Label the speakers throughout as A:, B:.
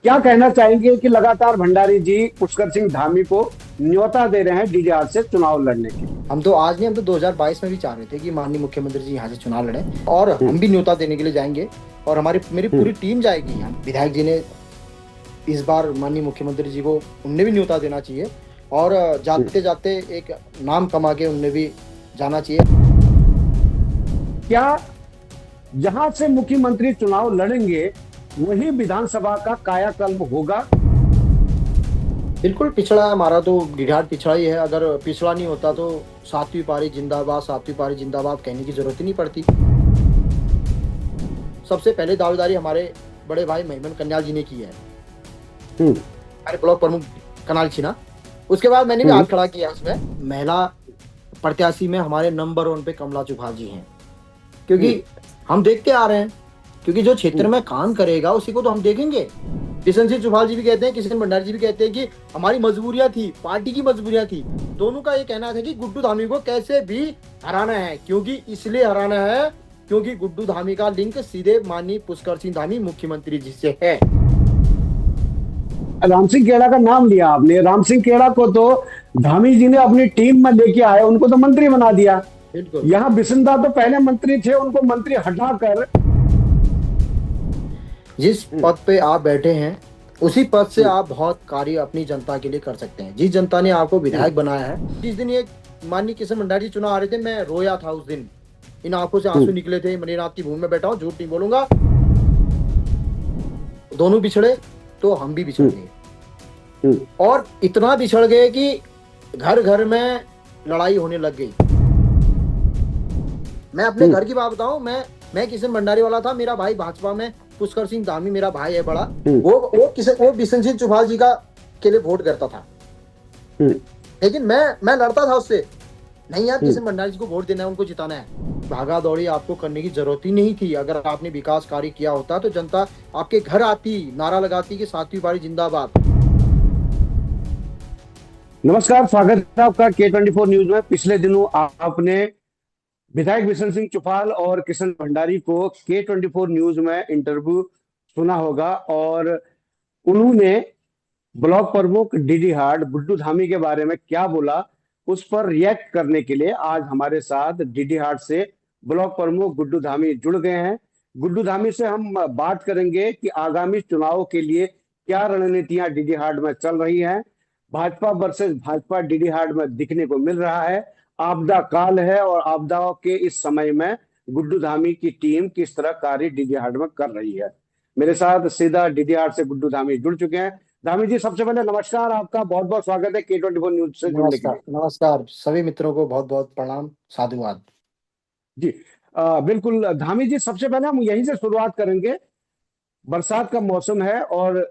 A: क्या कहना चाहेंगे कि लगातार भंडारी जी पुष्कर सिंह धामी को न्योता दे रहे हैं डीडीआर से चुनाव लड़ने के लिए।
B: हम तो आज नहीं, हम तो 2022 में भी चाह रहे थे कि माननीय मुख्यमंत्री जी यहाँ से चुनाव लड़े और
A: हम्म,
B: हम भी न्योता देने के लिए जाएंगे। और हमारी मेरी
A: हम्म,
B: पूरी टीम जाएगी। हम विधायक जी ने इस बार माननीय मुख्यमंत्री जी को उनने भी न्योता देना चाहिए और
A: हम्म।
B: जाते जाते एक नाम कमा के उनने भी जाना चाहिए।
A: क्या जहां से मुख्यमंत्री चुनाव लड़ेंगे वही विधानसभा का कायाकल्प होगा?
B: बिल्कुल पिछड़ा है हमारा तो, गिरहाट पिछड़ा ही है। अगर पिछड़ा नहीं होता तो सातवीं पारी जिंदाबाद, सातवीं पारी जिंदाबाद कहने की जरूरत ही नहीं पड़ती। सबसे पहले दावेदारी हमारे बड़े भाई महिमन कन्याल जी ने की है,
A: हम्म,
B: हमारे ब्लॉक प्रमुख कनाल छिना। उसके बाद मैंने भी हाथ
A: हम्म,
B: खड़ा किया उसमें। महिला प्रत्याशी में हमारे नंबर 1 पे कमला चुफाल जी हैं,
A: हम्म,
B: क्योंकि हम देखते आ रहे हैं, क्योंकि जो क्षेत्र
A: हम्म,
B: में काम करेगा उसी को तो हम देखेंगे। किशन सिंह चुफाल जी भी कहते हैं, किशन भंडारी जी भी कहते हैं कि हमारी मजबूरियां थी, पार्टी की मजबूरियां थी। दोनों का ये कहना था कि गुड्डू धामी को कैसे भी हराना है, क्योंकि इसलिए हराना है क्योंकि गुड्डू धामी का लिंक सीधे माननीय पुष्कर सिंह धामी मुख्यमंत्री जी से है।
A: राम सिंह खेड़ा का नाम लिया आपने। राम सिंह खेड़ा को तो धामी जी ने अपनी टीम में लेके आए, उनको तो मंत्री बना दिया।
B: बिल्कुल।
A: यहाँ बिसिंदा तो पहले मंत्री थे, उनको मंत्री हटाकर।
B: जिस
A: हम्म,
B: पद पे आप बैठे हैं उसी पद से
A: हम्म,
B: आप बहुत कार्य अपनी जनता के लिए कर सकते हैं। जिस जनता ने आपको
A: हम्म,
B: विधायक बनाया है, जिस दिन ये माननीय किशन भंडारी जी चुनाव आ रहे थे, मैं रोया था उस दिन। इन आंखों से आंसू
A: हम्म,
B: निकले थे। मणिनाथ की भूमि में बैठा हूँ, झूठ नहीं बोलूंगा। दोनों बिछड़े तो हम भी बिछड़
A: हम्म,
B: गए,
A: हम्म,
B: और इतना बिछड़ गए कि घर घर में लड़ाई होने लग गई। मैं अपने
A: हम्म,
B: घर की बात बताऊं, मैं किशन भंडारी वाला था। मेरा भाई भाजपा में पुष्कर सिंह धामी मेरा भाई है बड़ा।
A: हम्म,
B: वो बिशन सिंह चुफाल जी का के लिए वोट करता था,
A: हम्म,
B: लेकिन मैं लड़ता था उससे। नहीं यार,
A: हम्म।
B: किशन भंडारी जी को वोट देना है, उनको जिताना है। भागा दौड़ी आपको करने की जरूरत ही नहीं थी। अगर आपने विकास कार्य किया होता तो जनता आपके घर आती, नारा लगाती कि सातवीं पारी जिंदाबाद।
A: नमस्कार, स्वागत है आपका K24 न्यूज में। पिछले दिनों आपने विधायक बिशन सिंह चुफाल और किशन भंडारी को K24 न्यूज में इंटरव्यू सुना होगा, और उन्होंने ब्लॉक प्रमुख डीडी हार्ड गुड्डू धामी के बारे में क्या बोला, उस पर रिएक्ट करने के लिए आज हमारे साथ डीडी हार्ड से ब्लॉक प्रमुख गुड्डू धामी जुड़ गए हैं। गुड्डू धामी से हम बात करेंगे कि आगामी चुनाव के लिए क्या रणनीतियां डीडी हार्ड में चल रही हैं। Bhajpa versus Bhajpa DD hard में दिखने को मिल रहा है। आपदा काल है और आपदाओं के इस समय में गुड्डू धामी की टीम किस तरह कार्य डीडी हार्ड में कर रही है। मेरे साथ सीधा डीडी हार्ड से गुड्डू धामी जुड़ चुके हैं। धामी जी, सबसे पहले नमस्कार, आपका बहुत बहुत स्वागत है K24 न्यूज से जुड़ने के
B: नमस्कार,
A: लिए।
B: नमस्कार सभी मित्रों को बहुत बहुत प्रणाम, साधुवाद।
A: जी, बिल्कुल धामी जी, सबसे पहले हम यहीं से शुरुआत करेंगे। बरसात का मौसम है और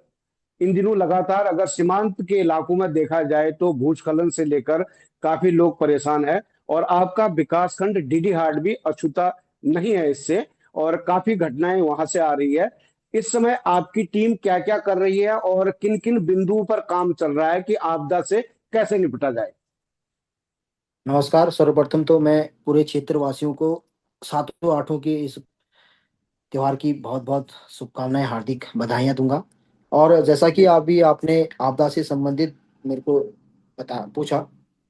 A: इन दिनों लगातार अगर सीमांत के इलाकों में देखा जाए तो भूस्खलन से लेकर काफी लोग परेशान है, और आपका विकास खंड डीडी हार्ड भी अछूता नहीं है इससे, और काफी घटनाएं वहां से आ रही है। इस समय आपकी टीम क्या क्या कर रही है और किन किन बिंदुओं पर काम चल रहा है कि आपदा से कैसे निपटा जाए?
B: नमस्कार। सर्वप्रथम तो मैं पूरे क्षेत्रवासियों को सातों आठों के इस त्योहार की बहुत बहुत शुभकामनाएं, हार्दिक बधाइयाँ दूंगा। और जैसा कि
A: जी,
B: अभी आपने आपदा से संबंधित मेरे को बता पूछा,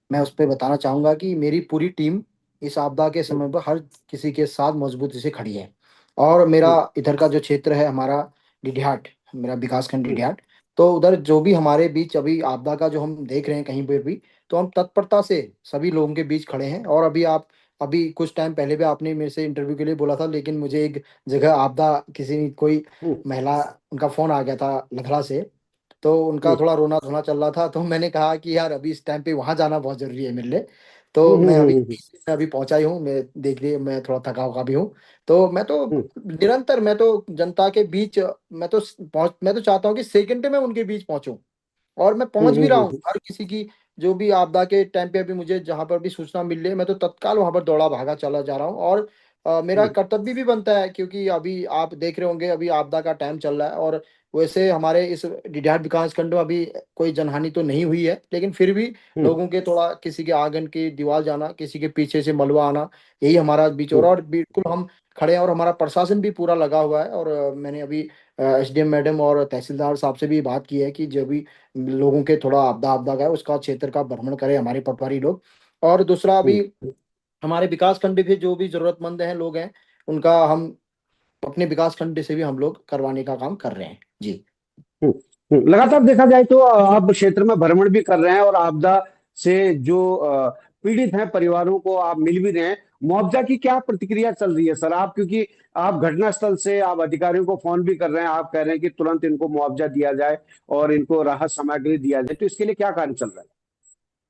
B: मैं उस पर बताना चाहूँगा कि मेरी पूरी टीम इस आपदा के
A: हम्म,
B: समय पर हर किसी के साथ मजबूती से खड़ी है। और मेरा
A: हम्म,
B: इधर का जो क्षेत्र है हमारा डिडिहाट, मेरा विकास खंड
A: हम्म,
B: डिडिहाट, तो उधर जो भी हमारे बीच अभी आपदा का जो हम देख रहे हैं कहीं पर भी, तो हम तत्परता से सभी लोगों के बीच खड़े हैं। और अभी कुछ टाइम पहले भी आपने मेरे से इंटरव्यू के लिए बोला था, लेकिन मुझे एक जगह आपदा, किसी कोई
A: हम्म,
B: महिला, उनका फोन आ गया था लथड़ा से, तो उनका
A: हम्म,
B: थोड़ा रोना धोना चल रहा था। तो मैंने कहा कि यार अभी इस टाइम पे वहां जाना बहुत जरूरी है मेरे लिए।
A: हम्म,
B: तो
A: हम्म,
B: मैं अभी पहुंचा ही हूँ। मैं देख लिए, मैं थोड़ा थका हुआ भी हूँ। तो
A: हम्म,
B: मैं तो जनता के बीच, मैं तो चाहता हूँ कि सेकंड में उनके बीच पहुंचूं। और मैं
A: हम्म,
B: पहुंच भी रहा हूँ। हर किसी की जो भी आपदा के टाइम पे अभी मुझे जहां पर भी सूचना मिल रही है, मैं तो तत्काल वहां पर दौड़ा भागा चला जा रहा हूँ। और मेरा
A: हम्म,
B: कर्तव्य भी बनता है, क्योंकि अभी आप देख रहे होंगे अभी आपदा का टाइम चल रहा है, और वैसे हमारे इस डिडहाट विकास खंड में अभी कोई जनहानि तो नहीं हुई है, लेकिन फिर भी
A: हम्म,
B: लोगों के थोड़ा किसी के आंगन की दीवार जाना, किसी के पीछे से मलबा आना, यही हमारा बीच हो
A: हम्म,
B: रहा है। और बिल्कुल हम खड़े हैं और हमारा प्रशासन भी पूरा लगा हुआ है। और मैंने अभी एसडीएम मैडम और तहसीलदार साहब से भी बात की है कि जो भी लोगों के थोड़ा आपदा आपदा का है उसका क्षेत्र का भ्रमण करें हमारे पटवारी लोग। और दूसरा अभी
A: हम्म,
B: हमारे विकास खंड के जो भी जरूरतमंद हैं लोग हैं, उनका हम अपने विकास खंड से भी हम लोग करवाने का काम कर रहे हैं जी।
A: लगातार देखा जाए तो आप क्षेत्र में भ्रमण भी कर रहे हैं और आपदा से जो पीड़ित हैं परिवारों को आप मिल भी रहे हैं। मुआवजा की क्या प्रतिक्रिया चल रही है सर? आप क्योंकि आप घटनास्थल से आप अधिकारियों को फोन भी कर रहे हैं, आप कह रहे हैं कि तुरंत इनको मुआवजा दिया जाए और इनको राहत सामग्री दिया जाए, तो इसके लिए क्या कार्य चल रहा है?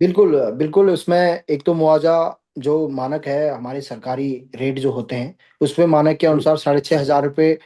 B: बिल्कुल बिल्कुल, उसमें एक तो मुआवजा जो मानक है, हमारे सरकारी रेट जो होते हैं उसमें मानक के
A: हम्म,
B: अनुसार 6,500 रुपये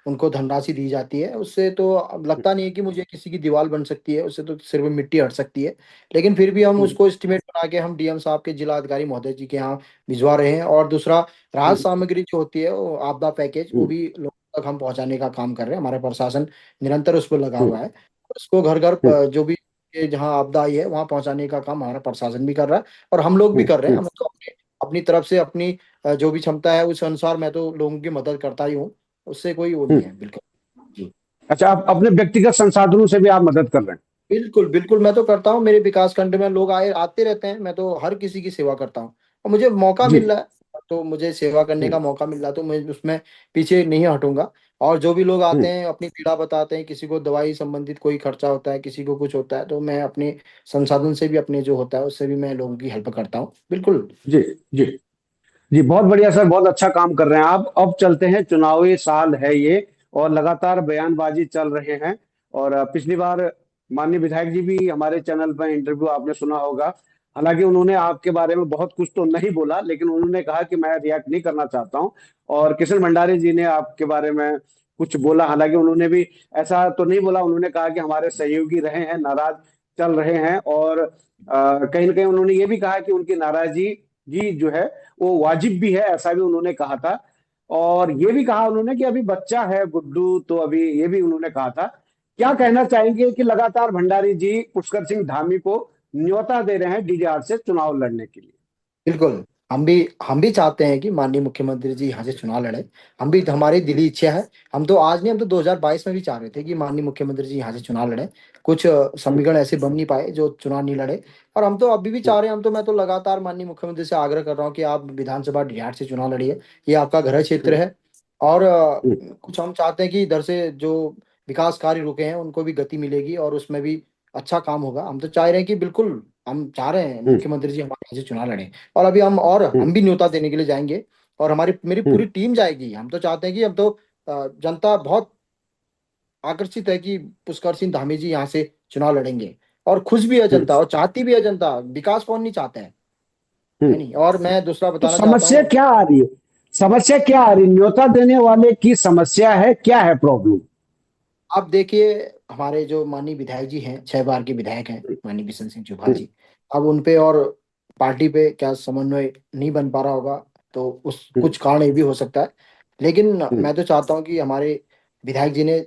B: उनको धनराशि दी जाती है। उससे तो अब लगता नहीं है कि मुझे किसी की दीवार बन सकती है, उससे तो सिर्फ मिट्टी हट सकती है। लेकिन फिर भी हम
A: हम्म,
B: उसको एस्टिमेट बना के हम डीएम साहब के, जिला अधिकारी महोदय जी के यहाँ भिजवा रहे हैं। और दूसरा, राहत
A: हम्म,
B: सामग्री जो होती है वो आपदा पैकेज, वो
A: हम्म,
B: भी लोगों तक हम पहुंचाने का काम कर रहे हैं। हमारा प्रशासन निरंतर उस पर लगा
A: हम्म,
B: हुआ है। उसको घर घर
A: हम्म,
B: जो भी ये जहाँ आपदा आई है वहां पहुंचाने का काम हमारा प्रशासन भी कर रहा है और हम लोग भी
A: हम्म,
B: कर रहे हैं। हम तो अपने अपनी तरफ से अपनी जो भी क्षमता है उस अनुसार मैं तो लोगों की मदद करता ही हूँ। उससे कोई वो नहीं
A: हम्म।
B: है बिल्कुल जी।
A: अच्छा, आप अपने व्यक्तिगत संसाधनों से भी आप मदद कर रहे हैं?
B: बिल्कुल बिल्कुल, मैं तो करता हूँ। मेरे विकास खंड में लोग आए आते रहते हैं, मैं तो हर किसी की सेवा करता हूँ और मुझे मौका
A: जी।
B: मिल रहा है तो मुझे सेवा करने का
A: हम्म,
B: मौका मिल रहा है तो मैं उसमें पीछे नहीं हटूंगा। और जो भी लोग आते
A: हम्म,
B: हैं अपनी पीड़ा बताते हैं, किसी को दवाई संबंधित कोई खर्चा होता है, किसी को कुछ होता है, तो मैं अपने संसाधन से भी, अपने जो होता है उससे भी मैं लोगों की हेल्प करता हूँ बिल्कुल।
A: जी, जी, जी, बहुत बढ़िया सर, बहुत अच्छा काम कर रहे हैं आप। अब चलते हैं, चुनावी साल है ये और लगातार बयानबाजी चल रहे हैं। और पिछली बार माननीय विधायक जी भी हमारे चैनल पर इंटरव्यू आपने सुना होगा। हालांकि उन्होंने आपके बारे में बहुत कुछ तो नहीं बोला, लेकिन उन्होंने कहा कि मैं रिएक्ट नहीं करना चाहता हूं। और किशन भंडारी जी ने आपके बारे में कुछ बोला, हालांकि उन्होंने भी ऐसा तो नहीं बोला। उन्होंने कहा कि हमारे सहयोगी रहे हैं, नाराज चल रहे हैं। और कहीं ना कहीं उन्होंने ये भी कहा कि उनकी नाराजगी जी जो है वो वाजिब भी है, ऐसा भी उन्होंने कहा था। और ये भी कहा उन्होंने कि अभी बच्चा है गुड्डू, तो अभी ये भी उन्होंने कहा था। क्या कहना चाहेंगे कि लगातार भंडारी जी पुष्कर सिंह धामी को न्योता दे रहे हैं डीडीआर से चुनाव लड़ने के लिए?
B: बिल्कुल, हम भी चाहते हैं कि माननीय मुख्यमंत्री जी यहाँ से चुनाव लड़े। हम भी, हमारी दिली इच्छा है। हम तो आज नहीं, हम तो 2022 में भी चाह रहे थे कि माननीय मुख्यमंत्री जी यहाँ से चुनाव लड़े। कुछ
A: हम्म,
B: समीकरण ऐसे बन नहीं पाए जो चुनाव नहीं लड़े। और हम तो अभी भी
A: हम्म,
B: चाह रहे हैं। हम तो, मैं तो लगातार माननीय मुख्यमंत्री से आग्रह कर रहा हूँ कि आप विधानसभा डिहार से चुनाव लड़िए, ये आपका घर क्षेत्र
A: हम्म,
B: है। और
A: हम्म,
B: कुछ हम चाहते हैं कि इधर से जो विकास कार्य रुके हैं उनको भी गति मिलेगी और उसमें भी अच्छा काम होगा। हम तो चाह रहे हैं कि बिल्कुल, हम चाह रहे हैं
A: हम्म,
B: मुख्यमंत्री जी हमारे यहाँ से चुनाव लड़े। और अभी हम, और
A: हम्म,
B: हम भी न्योता देने के लिए जाएंगे और हमारी मेरी
A: हम्म,
B: पूरी टीम जाएगी। हम तो चाहते हैं कि, हम तो जनता बहुत आकर्षित है कि पुष्कर सिंह धामी जी यहाँ से चुनाव लड़ेंगे। और खुश भी है
A: हम्म,
B: जनता और चाहती भी है जनता, विकास कौन नहीं चाहता है
A: हम्म।
B: नहीं। और मैं दूसरा
A: तो
B: बताना चाहता
A: समस्या
B: हूँ,
A: क्या आ रही है? समस्या क्या आ रही है? न्योता देने वाले की समस्या है, क्या है प्रॉब्लम?
B: आप देखिए, हमारे जो माननीय विधायक जी हैं, 6 बार के विधायक हैं माननीय किशन सिंह चुफाल
A: हम्म,
B: जी, अब उन पे और पार्टी पे क्या समन्वय नहीं बन पा रहा होगा, तो उस
A: हम्म,
B: कुछ कारण ये भी हो सकता है। लेकिन
A: हम्म,
B: मैं तो चाहता हूँ कि हमारे विधायक जी ने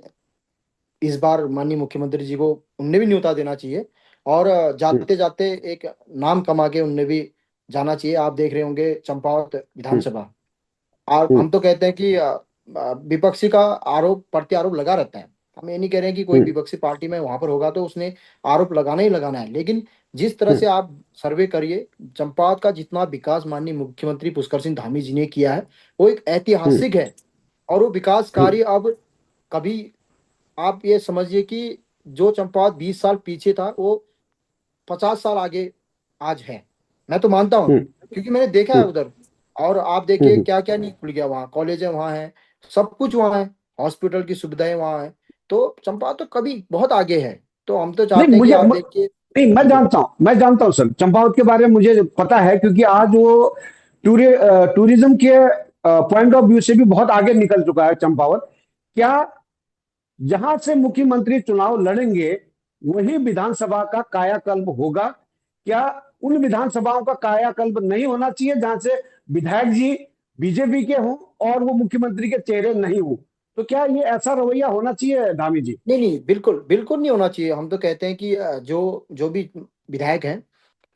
B: इस बार माननीय मुख्यमंत्री जी को, उनने भी न्योता देना चाहिए। और
A: हम्म,
B: जाते जाते एक नाम कमा के उनने भी जाना चाहिए। आप देख रहे होंगे चंपावत
A: हम्म,
B: विधानसभा, और
A: हम्म,
B: हम तो कहते हैं कि विपक्षी का आरोप प्रत्यारोप लगा रहता है। हम ये नहीं कह रहे हैं कि कोई
A: हम्म,
B: विपक्षी पार्टी में वहां पर होगा तो उसने आरोप लगाना ही लगाना है, लेकिन जिस तरह
A: हम्म,
B: से आप सर्वे करिए, चंपावत का जितना विकास माननीय मुख्यमंत्री पुष्कर सिंह धामी जी ने किया है वो एक
A: हम्म,
B: ऐतिहासिक है। और वो विकास
A: हम्म,
B: कार्य अब कभी, आप ये समझिए कि जो चंपावत 20 साल पीछे था वो 50 साल आगे आज है। मैं तो मानता हूँ,
A: हम्म,
B: क्योंकि मैंने देखा है
A: हम्म,
B: उधर। और आप देखिए
A: हम्म।
B: क्या क्या नहीं खुल गया वहाँ, कॉलेज है वहाँ है, सब कुछ वहाँ है, हॉस्पिटल की सुविधाएं वहाँ है। तो चंपावत तो कभी बहुत आगे है। तो हम तो
A: नहीं,
B: चाहते हैं कि आप देखिए।
A: नहीं, मैं
B: बिल्कुल
A: जानता हूं, मैं जानता हूं सर, चंपावत के बारे में मुझे पता है, क्योंकि आज वो टूरिज्म के पॉइंट ऑफ व्यू से भी बहुत आगे निकल चुका है चंपावत। क्या जहां से मुख्यमंत्री चुनाव लड़ेंगे वही विधानसभा का कायाकल्प होगा? क्या उन विधानसभाओं का कायाकल्प नहीं होना चाहिए जहां से विधायक जी बीजेपी के हों और वो मुख्यमंत्री के चेहरे नहीं हों? तो क्या ये ऐसा रवैया होना चाहिए धामी जी?
B: नहीं नहीं, बिल्कुल बिल्कुल नहीं होना चाहिए। हम तो कहते हैं कि जो जो भी विधायक हैं,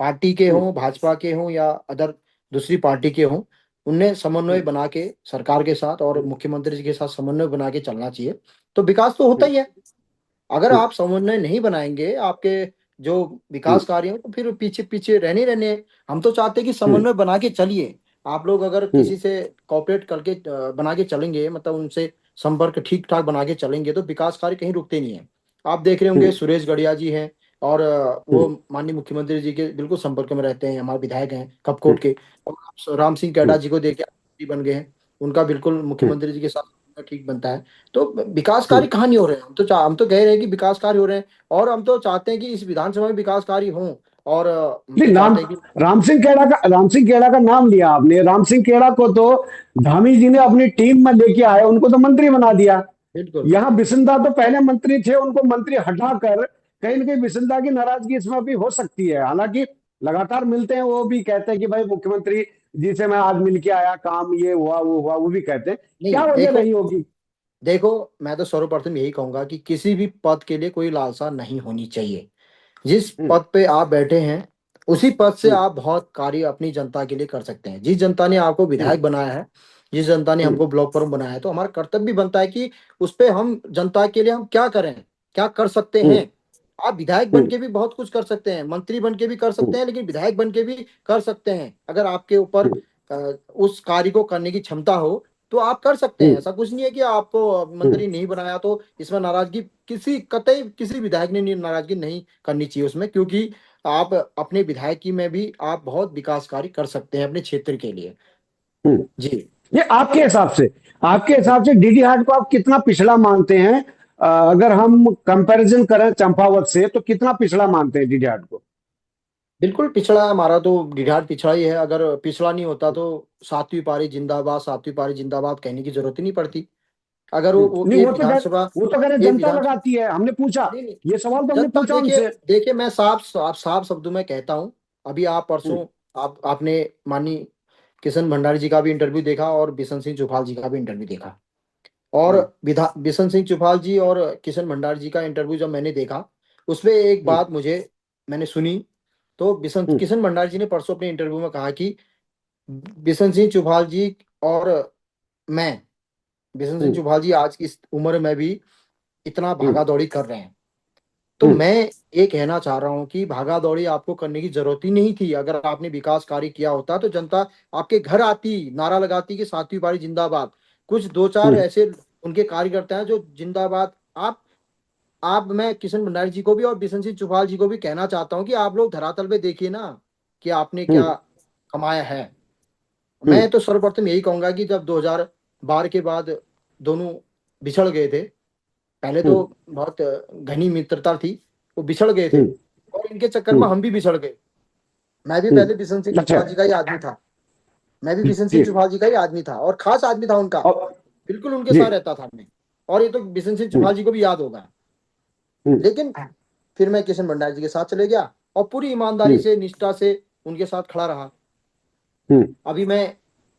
B: पार्टी के
A: हम्म,
B: हों, भाजपा के हों या अदर दूसरी पार्टी के हों, उनने समन्वय
A: हम्म,
B: बना के सरकार के साथ और
A: हम्म,
B: मुख्यमंत्री जी के साथ समन्वय बना के चलना चाहिए। तो विकास तो होता
A: हम्म,
B: ही है। अगर
A: हम्म,
B: आप समन्वय नहीं बनाएंगे, आपके जो
A: हम्म,
B: विकास कार्य हैं, तो फिर पीछे पीछे रहने हैं। हम तो चाहते हैं कि
A: हम्म,
B: समन्वय बना के चलिए। आप लोग अगर
A: हम्म,
B: किसी से कॉपरेट करके बना के चलेंगे, मतलब उनसे संपर्क ठीक ठाक बना के चलेंगे, तो विकास कार्य कहीं रुकते नहीं है। आप देख रहे होंगे
A: हम्म,
B: सुरेश गढ़िया जी हैं, और
A: हम्म,
B: वो माननीय मुख्यमंत्री जी के बिल्कुल संपर्क में रहते हैं, हमारे विधायक हैं कपकोट
A: हम्म,
B: के। और आप राम सिंह कैडा
A: हम्म,
B: जी को देख के मंत्री बन गए हैं, उनका बिल्कुल
A: हम्म,
B: मुख्यमंत्री जी के साथ ठीक बनता है। तो विकास
A: हम्म।
B: कार्य कहाँ नहीं हो रहे हैं? हम तो कह रहे हैं कि विकास कार्य हो रहे हैं, और हम तो चाहते हैं कि इस विधानसभा में विकास कार्य हों। और हम
A: नहीं,
B: तो
A: नाम
B: चाहते हैं कि
A: राम सिंह खेड़ा का नाम लिया आपने। राम सिंह खेड़ा को तो धामी जी ने अपनी टीम में लेके आए, उनको तो मंत्री बना दिया।
B: बिल्कुल।
A: यहाँ बिसिंदा तो पहले मंत्री थे, उनको मंत्री हटाकर कहीं ना कहीं बिसिंदा की नाराजगी इसमें भी हो सकती है। हालांकि लगातार मिलते हैं, वो भी कहते हैं कि भाई मुख्यमंत्री जी से मैं आज मिल के आया, काम ये हुआ वो हुआ, वो भी कहते हैं। क्या
B: नहीं,
A: वजह
B: देखो
A: रही होगी?
B: देखो, मैं तो सर्वप्रथम यही कहूंगा कि किसी भी पद के लिए कोई लालसा नहीं होनी चाहिए। जिस
A: हम्म,
B: पद पे आप बैठे हैं, उसी पद से
A: हम्म,
B: आप बहुत कार्य अपनी जनता के लिए कर सकते हैं। जिस जनता ने आपको
A: हम्म,
B: विधायक बनाया है, जिस जनता ने
A: हम्म,
B: हमको ब्लॉक प्रमुख बनाया है, तो हमारा कर्तव्य भी बनता है कि उस पे हम जनता के लिए हम क्या करें, क्या कर सकते
A: हम्म,
B: हैं। आप विधायक बन
A: हम्म,
B: के भी बहुत कुछ कर सकते हैं, मंत्री बन के भी कर
A: हम्म,
B: सकते हैं, लेकिन विधायक बन के भी कर सकते हैं। अगर आपके ऊपर
A: हम्म,
B: उस कार्य को करने की क्षमता हो, तो आप कर सकते हैं।
A: हम्म,
B: ऐसा कुछ नहीं है कि आपको
A: हम्म,
B: मंत्री नहीं बनाया तो इसमें नाराजगी, किसी कतई किसी विधायक ने नाराजगी नहीं करनी चाहिए उसमें, क्योंकि आप अपने विधायकी में भी आप बहुत विकास कार्य कर सकते हैं अपने क्षेत्र के लिए।
A: हम्म।
B: जी।
A: ये आपके हिसाब से डीडी हाट को आप कितना पिछड़ा मानते हैं? अगर हम कंपैरिजन करें चंपावत से, तो कितना पिछड़ा मानते हैं डीडी हाट को?
B: बिल्कुल पिछड़ा है हमारा तो, गिरहाट पिछड़ा ही है। अगर पिछड़ा नहीं होता तो सातवीं पारी जिंदाबाद, सातवीं पारी जिंदाबाद कहने की जरूरत ही नहीं पड़ती। अगर वो
A: नहीं,
B: ये
A: वो तो कह
B: विधानसभा,
A: वो तो कह रहे
B: ये
A: जनता
B: विधान
A: लगाती है, हमने पूछा।
B: नहीं नहीं,
A: ये सवाल तो हमने
B: जनता
A: पूछा
B: देखिए,
A: उनसे।
B: देखिए मैं साफ शब्दों में कहता हूँ। अभी आप
A: हम्म,
B: परसों, आपने माननीय किशन भंडारी जी का भी इंटरव्यू देखा और बिशन सिंह चुफाल जी का भी इंटरव्यू देखा। और
A: हम्म,
B: विधा बिशन सिंह चुफाल जी और किशन भंडारी जी का इंटरव्यू जब मैंने देखा, उसमें एक
A: हम्म,
B: बात मुझे, मैंने सुनी। तो बिशन
A: हम्म,
B: किशन भंडारी जी ने परसों अपने इंटरव्यू में कहा कि बिशन सिंह चुफाल जी और मैं, बिशन सिंह
A: हम्म,
B: चुफाल जी आज की इस उम्र में भी इतना
A: हम्म,
B: भागा दौड़ी कर रहे हैं। तो
A: हम्म,
B: मैं ये कहना चाह रहा हूँ कि भागा दौड़ी आपको करने की जरूरत ही नहीं थी। अगर आपने विकास कार्य किया होता तो जनता आपके घर आती, नारा लगाती कि सातवीं पारी जिंदाबाद। कुछ दो चार
A: हम्म,
B: ऐसे उनके कार्यकर्ता हैं जो जिंदाबाद। आप मैं किशन भंडारी जी को भी और बिशन सिंह चुफाल जी को भी कहना चाहता हूँ कि आप लोग धरातल पे देखिए ना कि आपने क्या
A: हम्म,
B: कमाया है।
A: हम्म,
B: मैं तो सर्वप्रथम यही कहूंगा कि जब 2012 के बाद दोनों बिछड़ गए थे, पहले तो
A: हम्म,
B: बहुत घनी मित्रता थी, वो बिछड़ गए थे,
A: हम्म,
B: और इनके चक्कर में
A: हम्म,
B: हम भी बिछड़ गए। मैं भी
A: हम्म।
B: पहले बिशन सिंह
A: अच्छा।
B: चुफाल जी का ही आदमी था। मैं भी बिशन
A: जी।
B: सिंह चुफाल जी का ही आदमी था, और खास आदमी था उनका।
A: और
B: बिल्कुल उनके
A: जी।
B: साथ रहता था मैं। और ये तो बिशन सिंह
A: हम्म,
B: चुफाल जी को भी याद होगा।
A: हम्म,
B: लेकिन फिर मैं किशन भंडारी जी के साथ चले गया, और पूरी ईमानदारी
A: हम्म,
B: से, निष्ठा से उनके साथ खड़ा रहा।
A: हम्म,
B: अभी मैं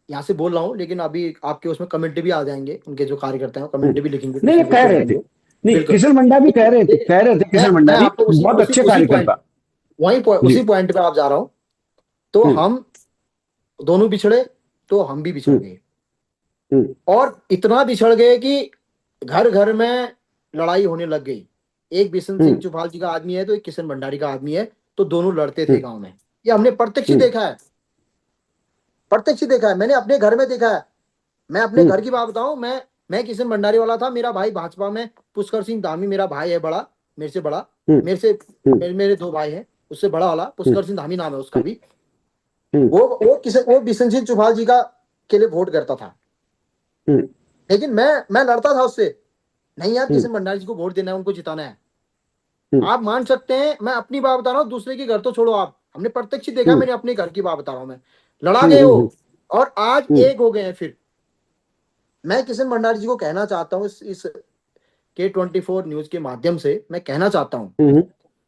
B: यहाँ से बोल रहा हूँ, लेकिन अभी आपके उसमें कमेंट भी आ जाएंगे, उनके जो कार्यकर्ता हैं
A: हम्म।
B: कमेंट भी लिखेंगे
A: नहीं,
B: कुछ
A: ये
B: ना कुछ
A: कह
B: तो
A: रहे थे।
B: लिखेंगे।
A: नहीं,
B: बिल्कुल।
A: किशन भंडारी कह रहे थे,
B: देखिए,
A: किशन
B: मैं
A: भंडारी
B: आपको उसी
A: बहुत
B: उसी
A: अच्छे
B: उसी पॉइंट,
A: कार्यकर्ता।
B: उसी
A: जी।
B: पॉइंट पे आप जा रहा हूँ। तो
A: हम्म,
B: हम दोनों बिछड़े, तो हम भी बिछड़
A: हम्म,
B: गए।
A: हम्म,
B: और इतना बिछड़ गए कि घर घर में लड़ाई होने लग गई। एक बिशन सिंह
A: हम्म,
B: चुफाल जी का आदमी है तो एक किशन भंडारी का आदमी है, तो दोनों लड़ते थे
A: हम्म,
B: गांव में। ये हमने प्रत्यक्ष
A: हम्म,
B: देखा है, प्रत्यक्ष देखा है, मैंने अपने घर में देखा है। मैं अपने
A: हम्म,
B: घर की बात बताऊं, मैं किशन भंडारी वाला था, मेरा भाई भाजपा में पुष्कर सिंह धामी, मेरा भाई है बड़ा, मेरे से बड़ा,
A: हम्म,
B: मेरे से
A: हम्म,
B: मेरे दो भाई हैं, उससे बड़ा वाला
A: हम्म,
B: पुष्कर सिंह धामी नाम है उसका भी।
A: हम्म,
B: वो बिशन सिंह चुफाल जी का के लिए वोट करता था।
A: हम्म,
B: लेकिन मैं लड़ता था उससे, नहीं यार
A: हम्म,
B: किशन भंडारी जी को वोट देना है, उनको जिताना है।
A: हम्म,
B: आप मान सकते हैं, मैं अपनी बात बता रहा हूँ, दूसरे के घर तो छोड़ो, आप हमने प्रत्यक्ष देखा,
A: हम्म,
B: मैंने अपने घर की बात बता रहा हूँ मैं। लड़ा
A: हम्म,
B: गए
A: हम्म,
B: वो, और आज
A: हम्म,
B: एक हो गए हैं फिर। मैं किशन भंडारी जी को कहना चाहता हूँ, इस K24 न्यूज के माध्यम से मैं कहना चाहता हूँ,
A: हम्म,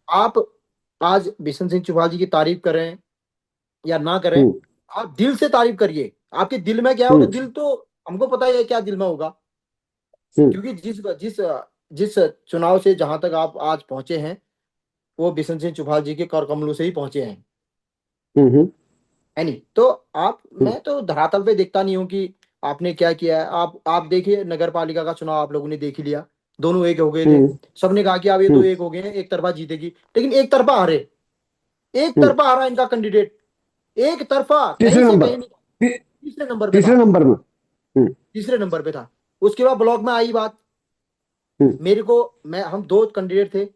B: आप आज बिशन सिंह चुफाल जी की तारीफ करें या ना करें,
A: हम्म,
B: आप दिल से तारीफ करिए। आपके दिल में क्या है, वो तो
A: हम्म,
B: दिल तो हमको पता ही है क्या दिल में होगा। क्योंकि जिस जिस जिस चुनाव से जहां तक आप आज पहुंचे हैं, वो बिशन सिंह चुफाल जी के कर कमलों से ही पहुंचे हैं,
A: हम्म।
B: है नहीं? तो आप,
A: हम्म।
B: मैं तो धरातल पे देखता नहीं हूँ कि आपने क्या किया है। आप देखिए, नगर पालिका का चुनाव आप लोगों ने देख ही लिया, दोनों एक हो गए थे।
A: हम्म।
B: सबने कहा कि अब ये दो
A: हम्म।
B: एक हो गए हैं, एक तरफा जीतेगी, लेकिन एक तरफा हारे। एक
A: हम्म।
B: तरफा हारा इनका कैंडिडेट, एक तरफा, कहीं
A: तीसरे
B: से
A: नंबर
B: कहीं नहीं।
A: ती,
B: तीसरे नंबर पे
A: तीसरे
B: था,
A: नंबर में। हम्म।
B: तीसरे नंबर पे था। उसके बाद ब्लॉक में आई बात।
A: हम्म।
B: मेरे को, मैं, हम दो कैंडिडेट थे।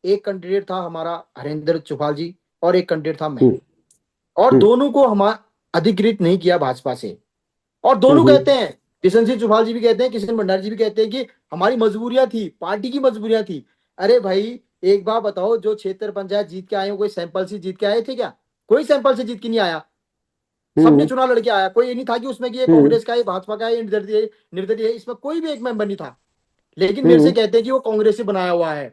B: एक कैंडिडेट था हमारा हरेंद्र चुफाल जी, और एक कैंडिडेट था मैं।
A: हम्म।
B: और
A: हम्म।
B: दोनों को हम अधिकृत नहीं किया भाजपा से। और दोनों
A: हम्म।
B: कहते हैं, किशन सिंह चुफाल जी भी कहते हैं, किशन भंडारी जी भी कहते हैं कि हमारी मजबूरियां थी, पार्टी की मजबूरियां थी। अरे भाई, एक बात बताओ, जो क्षेत्र पंचायत जीत के आए हो, कोई सैंपल से जीत के आए थे क्या? कोई सैंपल से जीत के नहीं आया। सबने
A: हम्म।
B: चुनाव लड़के आया। कोई ये नहीं था कि उसमें कि ये
A: हम्म।
B: कांग्रेस का है, ये भाजपा का है, ये निर्दलीय है, निर्दलीय है। इसमें कोई भी एक मेंबर नहीं था। लेकिन मेरे से
A: हम्म।
B: कहते हैं कि वो कांग्रेस से बनाया हुआ है,
A: हम्म।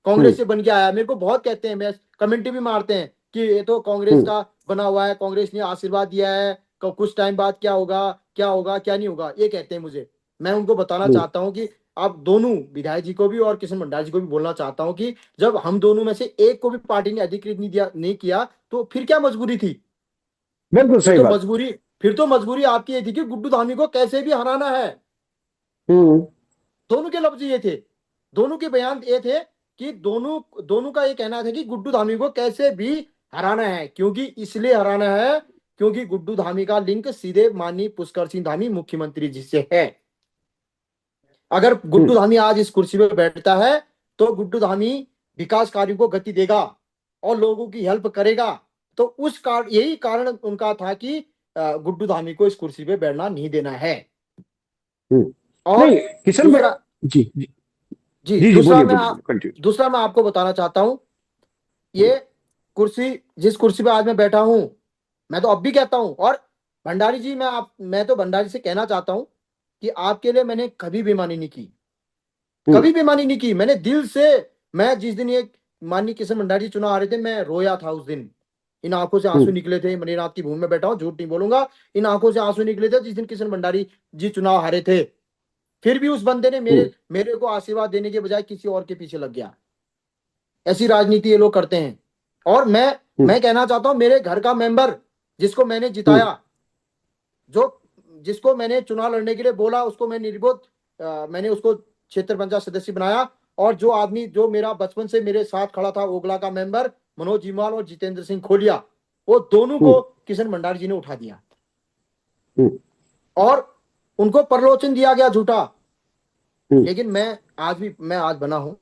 B: कांग्रेस से बन के आया। मेरे को बहुत कहते हैं, मैं कमेंट भी मारते हैं कि ये तो कांग्रेस
A: हम्म।
B: का बना हुआ है, कांग्रेस ने आशीर्वाद दिया है, कुछ टाइम बाद क्या होगा, क्या होगा, क्या नहीं होगा, ये कहते हैं मुझे। मैं उनको बताना
A: हम्म।
B: चाहता हूँ कि आप दोनों विधायक जी को भी और किशन भंडारी जी को भी बोलना चाहता हूँ कि जब हम दोनों में से एक को भी पार्टी ने अधिकृत नहीं दिया, नहीं किया, तो फिर क्या मजबूरी थी?
A: बिल्कुल
B: फिर
A: सही
B: तो
A: बात।
B: मजबूरी फिर तो मजबूरी आपकी ये थी कि गुड्डू धामी को कैसे भी हराना है।
A: हम्म।
B: दोनों के लफ्ज ये थे, दोनों के बयान ये थे कि दोनों दोनों का ये कहना था कि गुड्डू धामी को कैसे भी हराना है। क्योंकि इसलिए हराना है क्योंकि गुड्डू धामी का लिंक सीधे माननीय पुष्कर सिंह धामी मुख्यमंत्री जी से है। अगर गुड्डू
A: हम्म।
B: धामी आज इस कुर्सी पे बैठता है, तो गुड्डू धामी विकास कार्यों को गति देगा और लोगों की हेल्प करेगा। तो यही कारण उनका था कि गुड्डू धामी को इस कुर्सी पे बैठना नहीं देना है।
A: हम्म।
B: और
A: नहीं, किशन भाई।
B: दूसरा,
A: जी जी।
B: जी,
A: जी जी, बोलिए बोलिए बोलिए, कंटिन्यू।
B: दूसरा मैं आपको बताना चाहता हूं,
A: हम्म।
B: ये कुर्सी, जिस कुर्सी पे आज मैं बैठा हूं, मैं तो अब भी कहता हूं। और भंडारी जी, मैं तो भंडारी से कहना चाहता हूं कि आपके लिए मैंने कभी बेईमानी नहीं की,
A: हम्म।
B: कभी बेईमानी नहीं की मैंने दिल से। मैं जिस दिन ये माननीय किशन भंडारी जी चुनाव आ रहे थे, मैं रोया था उस दिन। इन आंखों से आंसू
A: हम्म।
B: निकले थे, मनीनाथ की भूमि में बैठा हूं, झूठ नहीं बोलूंगा। इन आंखों से आंसू निकले थे जिस दिन किशन भंडारी जी चुनाव हारे थे। फिर भी उस बंदे ने
A: हम्म।
B: मेरे मेरे को आशीर्वाद देने के बजाय किसी और के पीछे लग गया। ऐसी राजनीति ये लोग करते हैं। और
A: हम्म।
B: मैं कहना चाहता हूं, मेरे घर का मेंबर जिसको मैंने
A: हम्म।
B: जिताया, जो जिसको मैंने चुनाव लड़ने के लिए बोला, उसको मैं निर्विरोध, मैंने उसको क्षेत्र पंचायत सदस्य बनाया। और जो आदमी जो मेरा बचपन से मेरे साथ खड़ा था, ओगला का मेंबर मनोज जीमाल और जितेंद्र सिंह खोलिया, वो दोनों
A: हम्म।
B: को किशन भंडारी जी ने उठा दिया
A: हम्म।
B: और उनको प्रलोचन दिया गया झूठा।
A: हम्म।
B: लेकिन मैं आज बना हूं।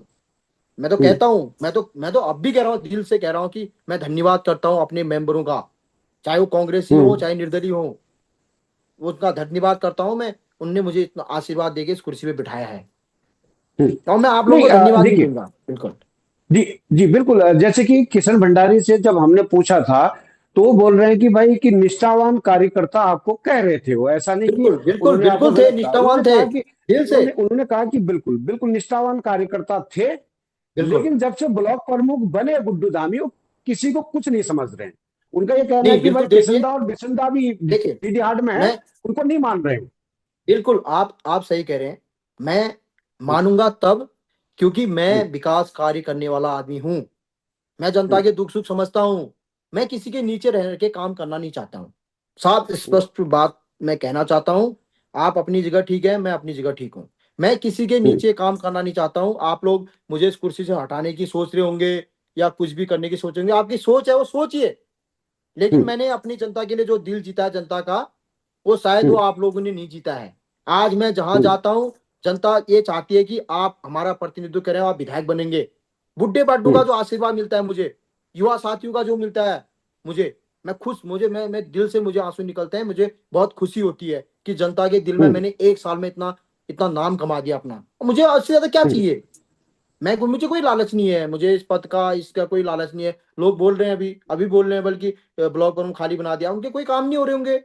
B: मैं तो
A: हम्म।
B: कहता हूं, मैं तो अब भी कह रहा हूं, दिल से कह रहा हूं कि मैं धन्यवाद करता हूं अपने मेंबरों का, चाहे वो कांग्रेसी हो
A: हम्म।
B: चाहे निर्दलीय हो। उसका धन्यवाद करता हूं मैं। उनने मुझे इतना आशीर्वाद देके इस कुर्सी पे बिठाया है।
A: हम्म।
B: और मैं आप लोगों
A: नहीं,
B: को धन्यवाद भी
A: देखिए।
B: दूंगा, बिल्कुल।
A: जी जी, बिल्कुल। जैसे कि किशन भंडारी से जब हमने पूछा था, तो वो बोल रहे हैं कि भाई कि निष्ठावान कार्यकर्ता आपको कह रहे थे। वो ऐसा नहीं कि
B: बिल्कुल बिल्कुल
A: उन्होंने आपको
B: बिल्कुल थे,
A: गलत कहा।
B: निष्ठावान थे, दिल से।
A: उन्होंने कहा कि बिल्कुल बिल्कुल निष्ठावान कार्यकर्ता थे।
B: बिल्कुल।
A: लेकिन जब से ब्लॉक प्रमुख बने गुड्डू धामी, वो किसी को कुछ नहीं समझ रहे हैं। उनका ये कहना है
B: नहीं,
A: कि भाई
B: बिल्कुल, देखिए,
A: किशनदा और बिशनदा भी
B: देखिए,
A: सीधी हाट में है,
B: मैं,
A: उनको नहीं मान रहे हैं।
B: बिल्कुल, आप सही कह रहे हैं। मैं
A: हम्म।
B: मानूंगा तब, क्योंकि
A: हम्म।
B: मैं विकास कार्य करने वाला आदमी हूं। मैं जनता
A: हम्म।
B: के दुख सुख समझता हूं। मैं किसी के नीचे रह के काम करना नहीं चाहता हूं। साफ
A: हम्म।
B: स्पष्ट बात मैं कहना चाहता हूं। आप अपनी जगह ठीक है, मैं अपनी जगह ठीक हूं। मैं किसी के
A: हम्म।
B: नीचे काम करना नहीं चाहता हूं। आप लोग मुझे इस कुर्सी से हटाने की सोच रहे होंगे या कुछ भी करने की सोचेंगे, आपकी सोच है, वो सोचिए। लेकिन
A: हम्म।
B: मैंने अपनी जनता के लिए जो दिल जीता है जनता का, वो शायद वो
A: हम्म।
B: आप लोगों ने नहीं जीता है। आज मैं जहां
A: हम्म।
B: जाता हूं, जनता ये चाहती है कि आप हमारा प्रतिनिधित्व करें, आप विधायक बनेंगे। बुड्ढे बाड्डू का
A: हम्म।
B: जो आशीर्वाद मिलता है मुझे, युवा साथियों का जो मिलता है मुझे, मैं खुश, मुझे मैं दिल से, मुझे आंसू निकलते हैं। मुझे बहुत खुशी होती है कि जनता के दिल में
A: हम्म।
B: मैंने एक साल में इतना इतना नाम कमा दिया अपना। मुझे उससे ज्यादा क्या
A: हम्म।
B: चाहिए? मुझे कोई लालच नहीं है, मुझे इस पद का, इसका कोई लालच नहीं है। लोग बोल रहे हैं, अभी अभी बोल रहे हैं बल्कि ब्लॉक पर खाली बना दिया, उनके कोई काम नहीं हो रहे होंगे।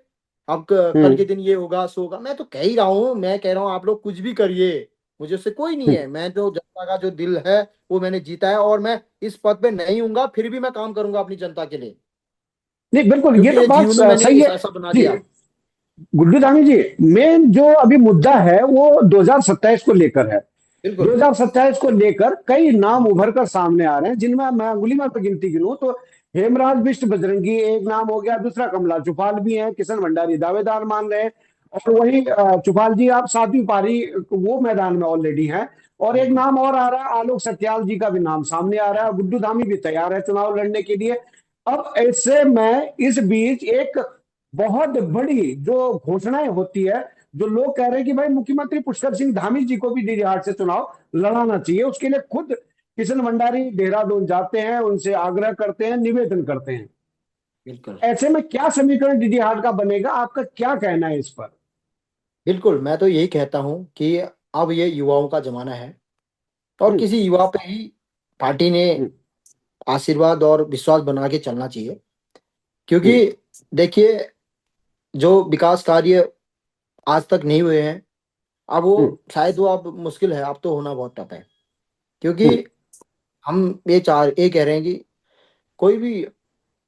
B: अब कल
A: हम्म।
B: के दिन ये होगा सो होगा, मैं तो कह ही रहा हूँ, मैं कह रहा हूँ आप लोग कुछ भी करिए, मुझे उससे कोई नहीं
A: हम्म।
B: है। मैं तो जनता का जो दिल है वो मैंने जीता है, और मैं इस पद पे नहीं हूंगा फिर भी मैं काम करूंगा अपनी जनता के लिए,
A: नहीं, बिल्कुल, ये
B: क्योंकि
A: तो
B: ये
A: बात
B: जीवन में मैंने
A: सही है।
B: ऐसा बना
A: जी
B: दिया।
A: गुड्डू धामी जी, मेन जो अभी मुद्दा है वो 2027 को लेकर है।
B: बिल्कुल।
A: 2027 को लेकर कई नाम उभर कर सामने आ रहे हैं, जिनमें मैं अंगुली में तो गिनती गिनूं तो हेमराज बिष्ट बजरंगी एक नाम हो गया, दूसरा कमला चुफाल भी है, किशन भंडारी दावेदार मान रहे हैं। और वही चुफाल जी आप सातवीं पारी वो मैदान में ऑलरेडी हैं। और एक
B: बिल्कुल।
A: नाम और आ रहा है, आलोक सत्याल जी का भी नाम सामने आ रहा है। गुड्डू धामी भी तैयार है चुनाव लड़ने के लिए। अब ऐसे में इस बीच एक बहुत बड़ी जो घोषणाएं होती है, जो लोग कह रहे हैं कि भाई मुख्यमंत्री पुष्कर सिंह धामी जी को भी डीडीहाट से चुनाव लड़ाना चाहिए, उसके लिए खुद किशन भंडारी देहरादून जाते हैं, उनसे आग्रह करते हैं, निवेदन करते हैं।
B: बिल्कुल।
A: ऐसे में क्या समीकरण डीडीहाट का बनेगा, आपका क्या कहना है इस पर?
B: बिल्कुल, मैं तो यही कहता हूं कि अब ये युवाओं का जमाना है, और
A: हम्म,
B: किसी युवा पे ही पार्टी ने
A: हम्म,
B: आशीर्वाद और विश्वास बना के चलना चाहिए। क्योंकि
A: हम्म,
B: देखिए, जो विकास कार्य आज तक नहीं हुए हैं, अब वो
A: हम्म,
B: शायद वो अब मुश्किल है, अब तो होना बहुत टफ है। क्योंकि
A: हम्म,
B: हम ये कह रहे हैं कि कोई भी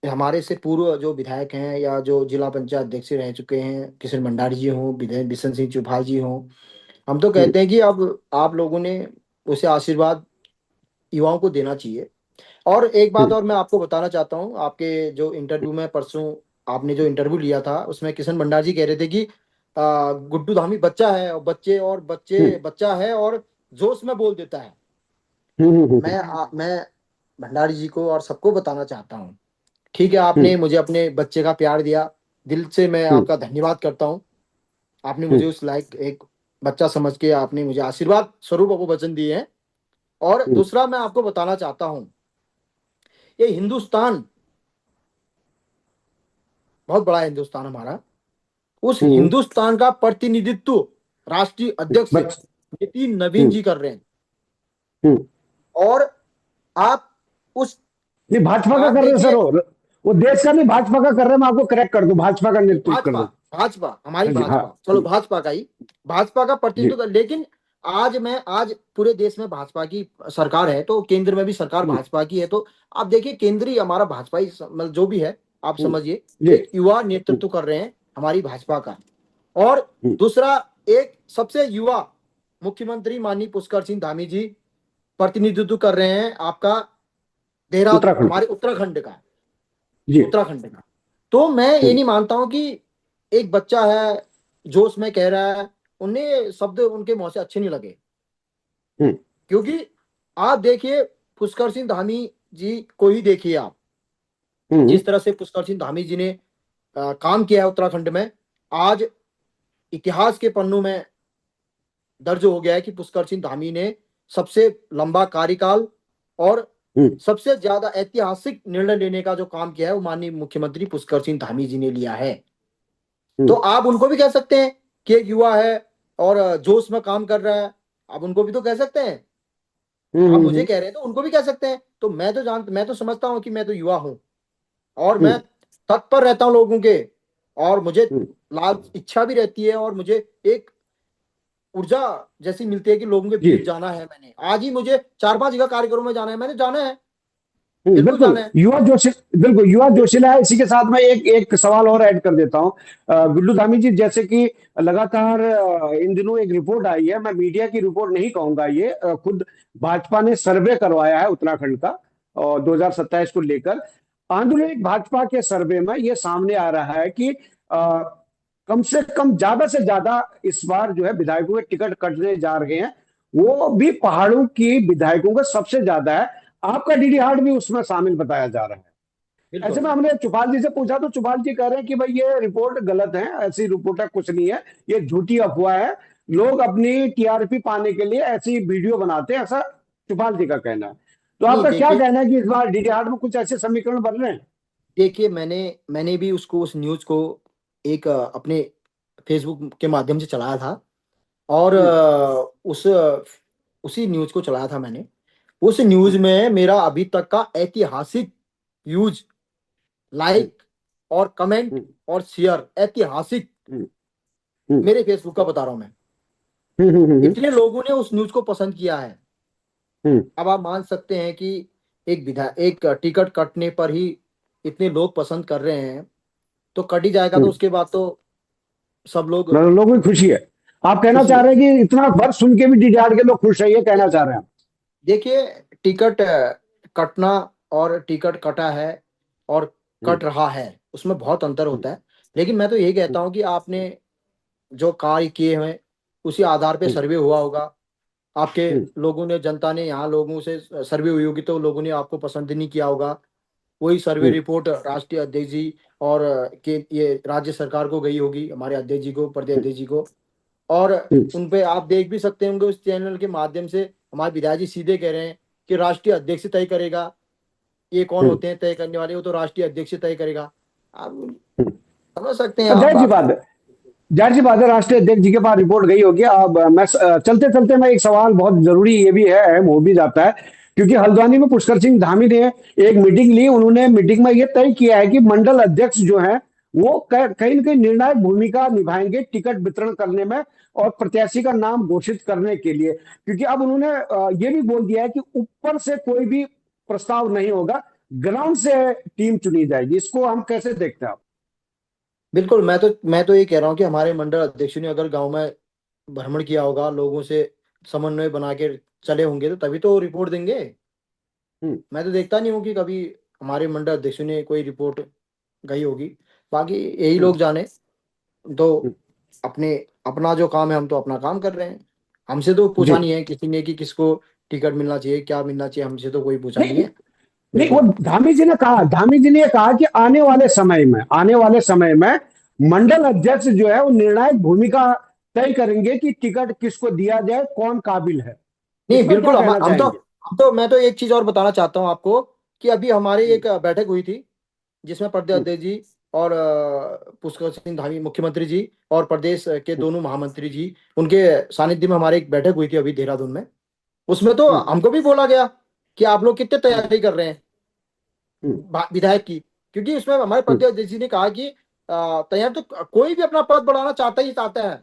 B: हमारे से पूर्व जो विधायक हैं या जो जिला पंचायत अध्यक्ष रह चुके हैं, किशन भंडारी जी हों, विधायक बिशन सिंह चुफाल जी हों, हम तो
A: हम्म,
B: कहते हैं कि अब आप लोगों ने उसे आशीर्वाद युवाओं को देना चाहिए। और एक बात
A: हम्म,
B: और मैं आपको बताना चाहता हूँ, आपके जो इंटरव्यू में परसों आपने जो इंटरव्यू लिया था, उसमें किशन भंडारी जी कह रहे थे कि गुड्डू धामी बच्चा है, और
A: हम्म,
B: बच्चा है और जोश में बोल देता है।
A: हम्म, हम्म,
B: मैं भंडारी जी को और सबको बताना चाहता हूँ, ठीक है, आपने
A: हम्म,
B: मुझे अपने बच्चे का प्यार दिया, दिल से मैं
A: हम्म,
B: आपका धन्यवाद करता हूँ। आपने मुझे
A: हम्म,
B: उस लायक एक बच्चा समझ के आपने मुझे आशीर्वाद स्वरूप वो वचन दिए हैं। और
A: हम्म,
B: दूसरा मैं आपको बताना चाहता हूँ, ये हिंदुस्तान बहुत बड़ा है, हिंदुस्तान हमारा, उस
A: हम्म,
B: हिंदुस्तान का प्रतिनिधित्व राष्ट्रीय अध्यक्ष
A: बच
B: नितिन नवीन
A: हम्म,
B: जी कर रहे हैं।
A: हम्म।
B: और आप उस
A: नहीं, भाजपा का
B: आप
A: कर रहे हैं सर,
B: देखिए,
A: वो देश का नहीं, भाजपा का कर रहे हैं। मैं आपको करेक्ट कर दूं, भाजपा का नेतृत्व कर
B: भाजपा
A: दूं।
B: भाजपा हमारी
A: हाँ जी, हाँ।
B: भाजपा, चलो भाजपा का ही, भाजपा का
A: जी।
B: प्रतिनिधित्व लेकिन आज पूरे देश में भाजपा की सरकार है, तो केंद्र में भी सरकार
A: हम्म,
B: भाजपा की है, तो आप देखिए केंद्रीय हमारा भाजपा ही मतलब जो भी है, आप
A: हम्म,
B: समझिए
A: जी।
B: एक युवा
A: हम्म,
B: नेतृत्व कर रहे हैं हमारी भाजपा का। और
A: हम्म,
B: दूसरा, एक सबसे युवा मुख्यमंत्री माननीय पुष्कर सिंह धामी जी प्रतिनिधित्व कर रहे हैं आपका देहरादून,
A: उत्तराखंड।
B: हमारे उत्तराखंड का,
A: जी।
B: उत्तराखंड का। तो मैं ये
A: हम्म,
B: नहीं मानता हूं कि एक बच्चा है जोश में कह रहा है, उन्हें शब्द उनके मुंह से अच्छे नहीं लगे।
A: हम्म,
B: क्योंकि आप देखिए, पुष्कर सिंह धामी जी को ही देखिए आप,
A: हम्म,
B: जिस तरह से पुष्कर सिंह धामी जी ने काम किया है उत्तराखंड में, आज इतिहास के पन्नों में दर्ज हो गया है कि पुष्कर सिंह धामी ने सबसे लंबा कार्यकाल और
A: हम्म,
B: सबसे ज्यादा ऐतिहासिक निर्णय लेने का जो काम किया है, वो माननीय मुख्यमंत्री पुष्कर सिंह धामी जी ने लिया है। तो
A: हम्म,
B: आप उनको भी कह सकते हैं कि एक युवा है और जोश में काम कर रहा है, आप उनको भी तो कह सकते हैं। आप
A: हम्म,
B: मुझे कह रहे हैं तो उनको भी कह सकते हैं। तो मैं तो समझता हूं कि मैं तो युवा हूं, और मैं
A: हम्म,
B: तत्पर रहता हूं लोगों के, और मुझे
A: हम्म,
B: लाभ इच्छा भी रहती है, और मुझे एक ऊर्जा जैसी मिलती है कि लोगों के
A: जी।
B: बीच जाना है। मैंने आज ही मुझे 4-5 जगह कार्यक्रमों में जाना है, मैंने जाना है, बिल्कुल
A: बिल्कुल
B: जाना है।
A: युवा जोशी, बिल्कुल युवा जोशीला है। इसी के साथ मैं एक एक सवाल और ऐड कर देता हूं। गुड्डू धामी जी, जैसे कि लगातार इन दिनों एक रिपोर्ट आई है, मैं मीडिया की रिपोर्ट नहीं कहूंगा, ये खुद भाजपा ने सर्वे करवाया है उत्तराखंड का और 2027 को लेकर। आंदोलन भाजपा के सर्वे में ये सामने आ रहा है कि कम से कम ज्यादा से ज्यादा इस बार जो है विधायकों के टिकट कटने जा रहे हैं, वो भी पहाड़ों की विधायकों का सबसे ज्यादा है। आपका डीडी हार्ड भी उसमें शामिल बताया जा रहा है। ऐसे
B: बिल्कुल।
A: में हमने चुफाल जी से पूछा तो चुफाल जी कह रहे हैं कि भाई ये रिपोर्ट गलत है, ऐसी रिपोर्ट है कुछ नहीं है, ये झूठी अफवाह है, लोग अपनी टीआरपी पाने के लिए ऐसी वीडियो बनाते हैं, ऐसा चुफाल जी का कहना है। तो
B: नहीं
A: आपका क्या
B: देखिए,
A: कहना है कि इस बार डीडी हार्ड में कुछ ऐसे समीकरण बन रहे हैं?
B: मैंने मैंने भी उसको उस न्यूज को एक अपने फेसबुक के माध्यम से चलाया था, और
A: हम्म,
B: उसी न्यूज को चलाया था मैंने। उस न्यूज
A: हम्म,
B: में मेरा अभी तक का ऐतिहासिक यूज,
A: हम्म,
B: लाइक और कमेंट
A: हम्म,
B: और शेयर ऐतिहासिक,
A: हम्म, हम्म,
B: मेरे फेसबुक का बता रहा हूं मैं,
A: हम्म,
B: इतने लोगों ने उस न्यूज को पसंद किया है।
A: हम्म,
B: अब आप मान सकते हैं कि एक टिकट कटने पर ही इतने लोग पसंद कर रहे हैं, तो कट ही जाएगा, तो
A: हम्म,
B: उसके बाद तो सब लोग
A: मतलब लोगों की खुशी है। आप कहना
B: खुशी
A: चाह
B: है।
A: रहे हैं कि इतना वर्ष सुन के भी डीडीआर के लोग खुश है, ये कहना चाह रहे हैं आप?
B: देखिए, टिकट कटना और टिकट कटा है और
A: हम्म,
B: कट रहा है, उसमें बहुत अंतर
A: हम्म,
B: होता है। लेकिन मैं तो यही कहता
A: हम्म,
B: हूँ कि आपने जो कार्य किए हैं उसी आधार पे
A: हम्म,
B: सर्वे हुआ होगा। आपके
A: हम्म,
B: लोगों ने, जनता ने, यहाँ लोगों से सर्वे हुई होगी तो लोगों ने आपको पसंद नहीं किया होगा। वही सर्वे
A: हम्म,
B: रिपोर्ट राष्ट्रीय अध्यक्ष जी और के ये राज्य सरकार को गई होगी, हमारे अध्यक्ष जी को, प्रदेश
A: हम्म,
B: अध्यक्ष जी को। और
A: हम्म,
B: उन पे आप देख भी सकते होंगे उस चैनल के माध्यम से, हमारे विधायक जी सीधे कह रहे हैं कि राष्ट्रीय अध्यक्ष तय करेगा। ये कौन
A: हम्म,
B: होते हैं तय करने वाले, वो तो राष्ट्रीय अध्यक्ष तय करेगा। आप
A: हम्म।
B: समझ सकते हैं
A: तो
B: आप
A: जाहिर सी
B: बात
A: बात
B: को।
A: है, जाहिर सी बात है, राष्ट्रीय अध्यक्ष जी के पास रिपोर्ट गई होगी। अब मैं चलते चलते मैं एक सवाल बहुत जरूरी ये भी है, अहम हो भी जाता है, क्योंकि हल्द्वानी में पुष्कर सिंह धामी ने एक मीटिंग ली। उन्होंने मीटिंग में ये तय किया है कि मंडल अध्यक्ष जो है वो कहीं न कहीं निर्णायक भूमिका निभाएंगे टिकट वितरण करने में और प्रत्याशी का नाम घोषित करने के लिए। क्योंकि अब उन्होंने ये भी बोल दिया है कि ऊपर से कोई भी प्रस्ताव नहीं होगा, ग्राउंड से टीम चुनी जाएगी। इसको हम कैसे देखते हैं आप?
B: बिल्कुल, मैं तो ये कह रहा हूँ कि हमारे मंडल अध्यक्ष ने अगर गांव में भ्रमण किया होगा, लोगों से समन्वय बना के चले होंगे, तो तभी तो रिपोर्ट देंगे।
A: हम्म,
B: मैं तो देखता नहीं हूँ कि कभी हमारे मंडल अध्यक्ष ने कोई रिपोर्ट गई होगी। बाकी यही
A: हम्म,
B: लोग जाने। तो
A: हम्म।
B: अपने अपना जो काम है, हम तो अपना काम कर रहे हैं। हमसे तो
A: जी।
B: पूछा नहीं है किसी ने कि किसको टिकट मिलना चाहिए, क्या मिलना चाहिए, हमसे तो कोई पूछा नहीं
A: नहीं,
B: है।
A: नहीं, वो
B: बिल्कुल।
A: धामी जी ने कहा, धामी जी ने ये कहा कि आने वाले समय में मंडल अध्यक्ष जो है वो निर्णायक भूमिका तय करेंगे कि टिकट किसको दिया जाए, कौन काबिल है। इस
B: नहीं,
A: पर क्या
B: बिल्कुल,
A: कहना चाहेंगे?
B: हम तो मैं तो एक चीज और बताना चाहता हूँ आपको कि अभी हमारी
A: हम्म,
B: एक बैठक हुई थी जिसमें प्रदेश
A: हम्म,
B: अध्यक्ष जी और पुष्कर सिंह धामी मुख्यमंत्री जी और प्रदेश के दोनों महामंत्री जी, उनके सानिध्य में हमारी एक बैठक हुई थी अभी देहरादून में। उसमें तो
A: हम्म,
B: हमको भी बोला गया कि आप लोग कितने
A: हम्म,
B: तैयारी कर रहे हैं
A: हम्म,
B: विधायक की। क्योंकि उसमें हमारे
A: हम्म,
B: प्रदेश अध्यक्ष जी ने कहा कि तैयार तो कोई भी अपना पद बढ़ाना चाहता ही चाहता है।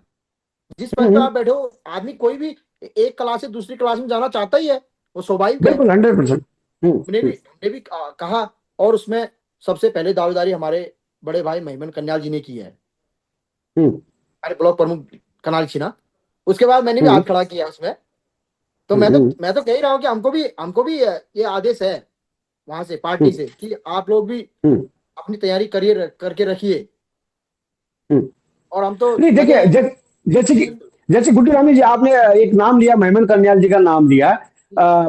B: जिस पद पे
A: हम्म।
B: आप बैठे हो, आदमी कोई भी एक क्लास से दूसरी क्लास में जाना चाहता ही है, वो स्वाभाविक है।
A: बिल्कुल 100%।
B: हमने भी कहा। और उसमें सबसे पहले दावेदारी हमारे बड़े भाई महिमन कन्याल जी ने की है,
A: हम्म,
B: हमारे ब्लॉक प्रमुख कनाल छिना। उसके बाद मैंने भी हाथ
A: हम्म,
B: खड़ा किया उसमें। तो
A: हम्म,
B: मैं तो कह ही रहा हूँ कि हमको भी ये आदेश है वहां से, पार्टी
A: हम्म,
B: से, कि आप लोग भी
A: हम्म,
B: अपनी तैयारी करिए, करके रखिए।
A: हम्म।
B: और हम तो
A: नहीं
B: लगे
A: देखिए,
B: हैं।
A: जैसे कि जैसे गुड्डू रानी जी, आपने एक नाम लिया, मेमन कन्याल जी का नाम लिया।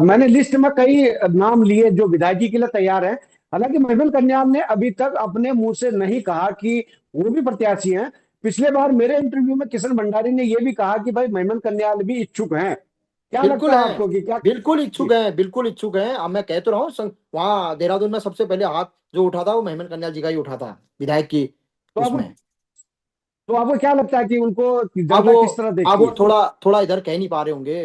A: मैंने लिस्ट में कई नाम लिए जो विधायकी के लिए तैयार हैं। हालांकि मेमन कन्याल ने अभी तक अपने मुंह से नहीं कहा कि वो भी प्रत्याशी हैं। पिछले बार मेरे इंटरव्यू में किशन भंडारी ने यह भी कहा कि भाई मेमन कन्याल भी इच्छुक हैं। क्या
B: बिल्कुल
A: लगता है
B: हैं,
A: आपको कि क्या?
B: बिल्कुल इच्छुक हैं, बिल्कुल इच्छुक हैं। अब मैं कह तो रहा हूँ, वहाँ देहरादून में सबसे पहले हाथ जो उठा था वो महिमन कन्याल जी का ही उठा था, विधायक की
A: तो आपको
B: उसमें।
A: तो आपको क्या लगता है कि उनको
B: अब
A: जनता
B: वो
A: किस तरह
B: अब
A: देखती
B: वो
A: है?
B: थोड़ा थोड़ा इधर कह नहीं पा रहे होंगे।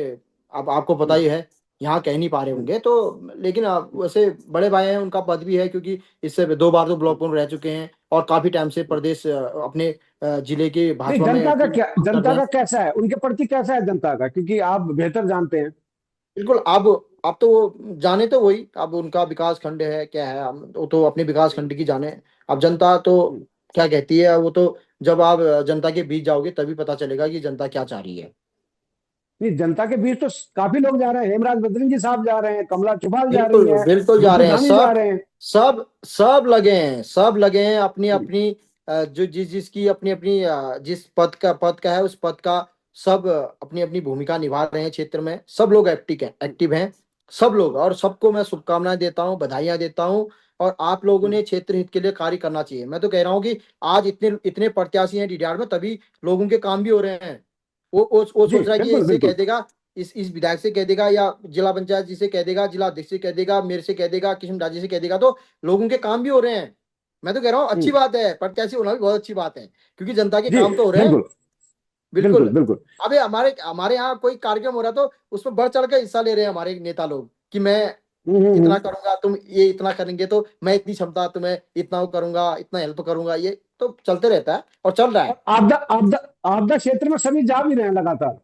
B: अब आपको पता
A: हम्म,
B: ही है, यहाँ कह नहीं पा रहे
A: हम्म,
B: होंगे तो। लेकिन वैसे बड़े भाई हैं, उनका पद भी है, क्योंकि इससे 2 बार तो ब्लॉक में रह चुके हैं और काफी टाइम से प्रदेश अपने जिले के
A: नहीं,
B: भाजपा में एक्टिव काम कर
A: जनता
B: रहे
A: का
B: हैं।
A: कैसा है, उनके प्रति कैसा है जनता का, क्योंकि आप बेहतर जानते हैं।
B: बिल्कुल। अब तो वो जाने, तो वही अब उनका विकास खंड है क्या है, हम वो तो अपने विकास खंड की जाने। अब जनता तो
A: हम्म।
B: क्या कहती है, वो तो जब आप जनता के बीच जाओगे तभी पता चलेगा कि जनता क्या चाह रही है।
A: नहीं, जनता के बीच तो काफी लोग जा रहे हैं। हेमराज बदरंगी साहब जा रहे हैं, कमला चुफाल जा रही
B: बिल्कुल,
A: है,
B: बिल्कुल जा
A: गुड्डू
B: रहे हैं
A: धामी जा
B: सब।
A: रहे हैं।
B: सब लगे हैं, सब लगे हैं अपनी
A: हम्म,
B: अपनी जो जिसकी अपनी अपनी जिस पद का है, उस पद का सब अपनी अपनी भूमिका निभा रहे हैं क्षेत्र में। सब लोग एक्टिव हैं सब लोग। और सबको मैं शुभकामनाएं देता हूँ, बधाइयां देता हूँ। और आप लोगों
A: हम्म।
B: ने क्षेत्र हित के लिए कार्य करना चाहिए। मैं तो कह रहा हूँ कि आज इतने इतने प्रत्याशी हैं डीडीआर में, तभी लोगों के काम भी हो रहे हैं। वो
A: जी
B: सोच रहा है कि ये
A: बिल्कुल
B: इससे कह
A: बिल्कुल।
B: देगा, इस विधायक से कह देगा, या जिला पंचायत जी से कह देगा, जिला अध्यक्ष से कह देगा, मेरे से कह देगा, किशन राजे से कह देगा, तो लोगों के काम भी हो रहे हैं। मैं तो कह रहा हूँ अच्छी
A: हम्म।
B: बात है, प्रत्याशी होना भी बहुत अच्छी बात है, क्योंकि जनता के
A: जी
B: काम तो हो रहे हैं।
A: बिल्कुल
B: बिल्कुल।
A: बिल्कुल बिल्कुल।
B: अबे हमारे हमारे यहाँ कोई कार्यक्रम हो रहा तो उसमें बढ़ चढ़ के हिस्सा ले रहे हैं हमारे नेता लोग, कि मैं
A: हम्म, हम्म,
B: इतना करूंगा, तुम ये इतना करेंगे तो मैं इतनी क्षमता, तुम्हें इतना वो करूंगा, इतना हेल्प करूंगा। ये तो चलते रहता है और चल रहा
A: और
B: है।
A: आपदा आपदा आपदा क्षेत्र में सभी जा भी रहे हैं लगातार।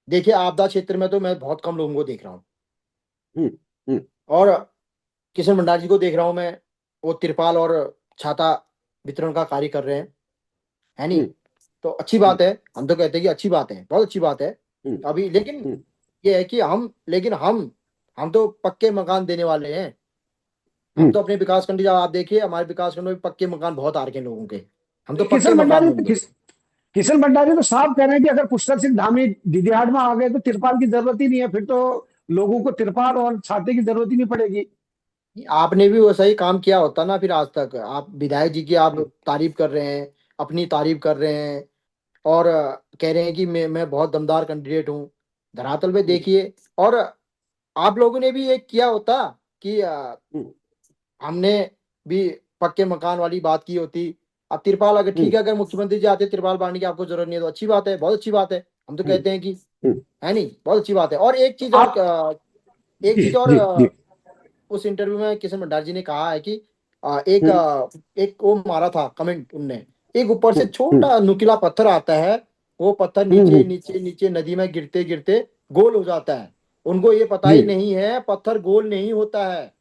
B: देखिए, आपदा क्षेत्र में तो मैं बहुत कम लोगों को देख रहा हूँ।
A: हम्म, हम्म,
B: और किशन भंडार जी को देख रहा हूँ मैं, वो तिरपाल और छाता वितरण का कार्य कर रहे हैं, है
A: हम्म,
B: नहीं। तो अच्छी बात है, हम तो कहते हैं कि अच्छी बात है, बहुत अच्छी बात है।
A: हम्म,
B: अभी लेकिन
A: हम्म,
B: ये है कि हम तो पक्के मकान देने वाले हैं। हम
A: हम्म।
B: तो अपने विकास खंड, जब आप देखिए हमारे विकास खंड में पक्के मकान बहुत आ रखे हैं लोगों के। हम तो पक्के
A: किशन
B: मकान
A: भंडारी
B: देंगे।
A: किशन भंडारी तो साफ कह रहे हैं कि अगर पुष्कर सिंह धामी डीडीआर में आ गए तो तिरपाल की जरूरत ही नहीं है, फिर तो लोगों को तिरपाल और छाते की जरूरत ही नहीं पड़ेगी।
B: आपने भी वैसा ही काम किया होता ना, फिर आज तक आप विधायक जी की आप
A: हम्म,
B: तारीफ कर रहे हैं, अपनी तारीफ कर रहे हैं, और कह रहे हैं कि मैं बहुत दमदार कैंडिडेट हूँ। धरातल पे
A: हम्म,
B: देखिए। और आप लोगों ने भी एक किया होता कि
A: हम्म,
B: हमने भी पक्के मकान वाली बात की होती। अब तिरपाल, अगर ठीक
A: हम्म,
B: है, अगर मुख्यमंत्री जी आते तिरपाल बांटने की आपको जरूरत नहीं है तो अच्छी बात है, बहुत अच्छी बात है। हम तो
A: हम्म,
B: कहते हैं कि
A: हम्म।
B: है नहीं, बहुत अच्छी बात है। और एक चीज और,
A: आप
B: एक
A: जी
B: चीज और,
A: जी जी।
B: उस इंटरव्यू में किशन भंडारी जी ने कहा है कि एक
A: हम्म,
B: एक वो मारा था कमेंट उनने, एक ऊपर से
A: हम्म, हम्म,
B: छोटा नुकीला पत्थर आता है, वो पत्थर
A: हम्म,
B: नीचे नीचे नीचे नदी में गिरते गिरते गोल हो जाता है। उनको ये पता
A: जी।
B: ही नहीं है पत्थर गोल नहीं होता है।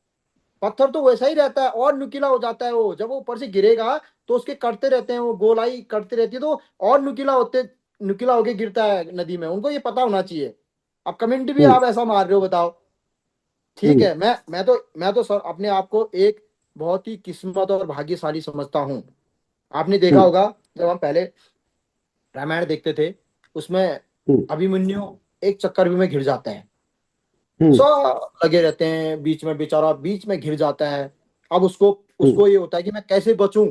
B: पत्थर तो वैसा ही रहता है और नुकीला हो जाता है। वो जब वो ऊपर से गिरेगा तो उसके कटते रहते हैं, वो गोलाई कटती रहती है, तो और नुकीला होके गिरता है नदी में। उनको ये पता होना चाहिए। अब कमेंट भी
A: हम्म,
B: आप ऐसा मार रहे हो, बताओ। ठीक
A: हम्म,
B: है, मैं तो सर अपने आप को एक बहुत ही किस्मत और भाग्यशाली समझता हूँ। आपने देखा
A: हम्म,
B: होगा, जब हम पहले रामायण देखते थे, उसमें
A: हम्म,
B: अभिमन्यु एक चक्रव्यूह में घिर जाता है।
A: हम्म,
B: सब लगे रहते हैं बीच में, बेचारा बीच में घिर जाता है। अब उसको
A: हम्म,
B: उसको ये होता है कि मैं कैसे बचूं।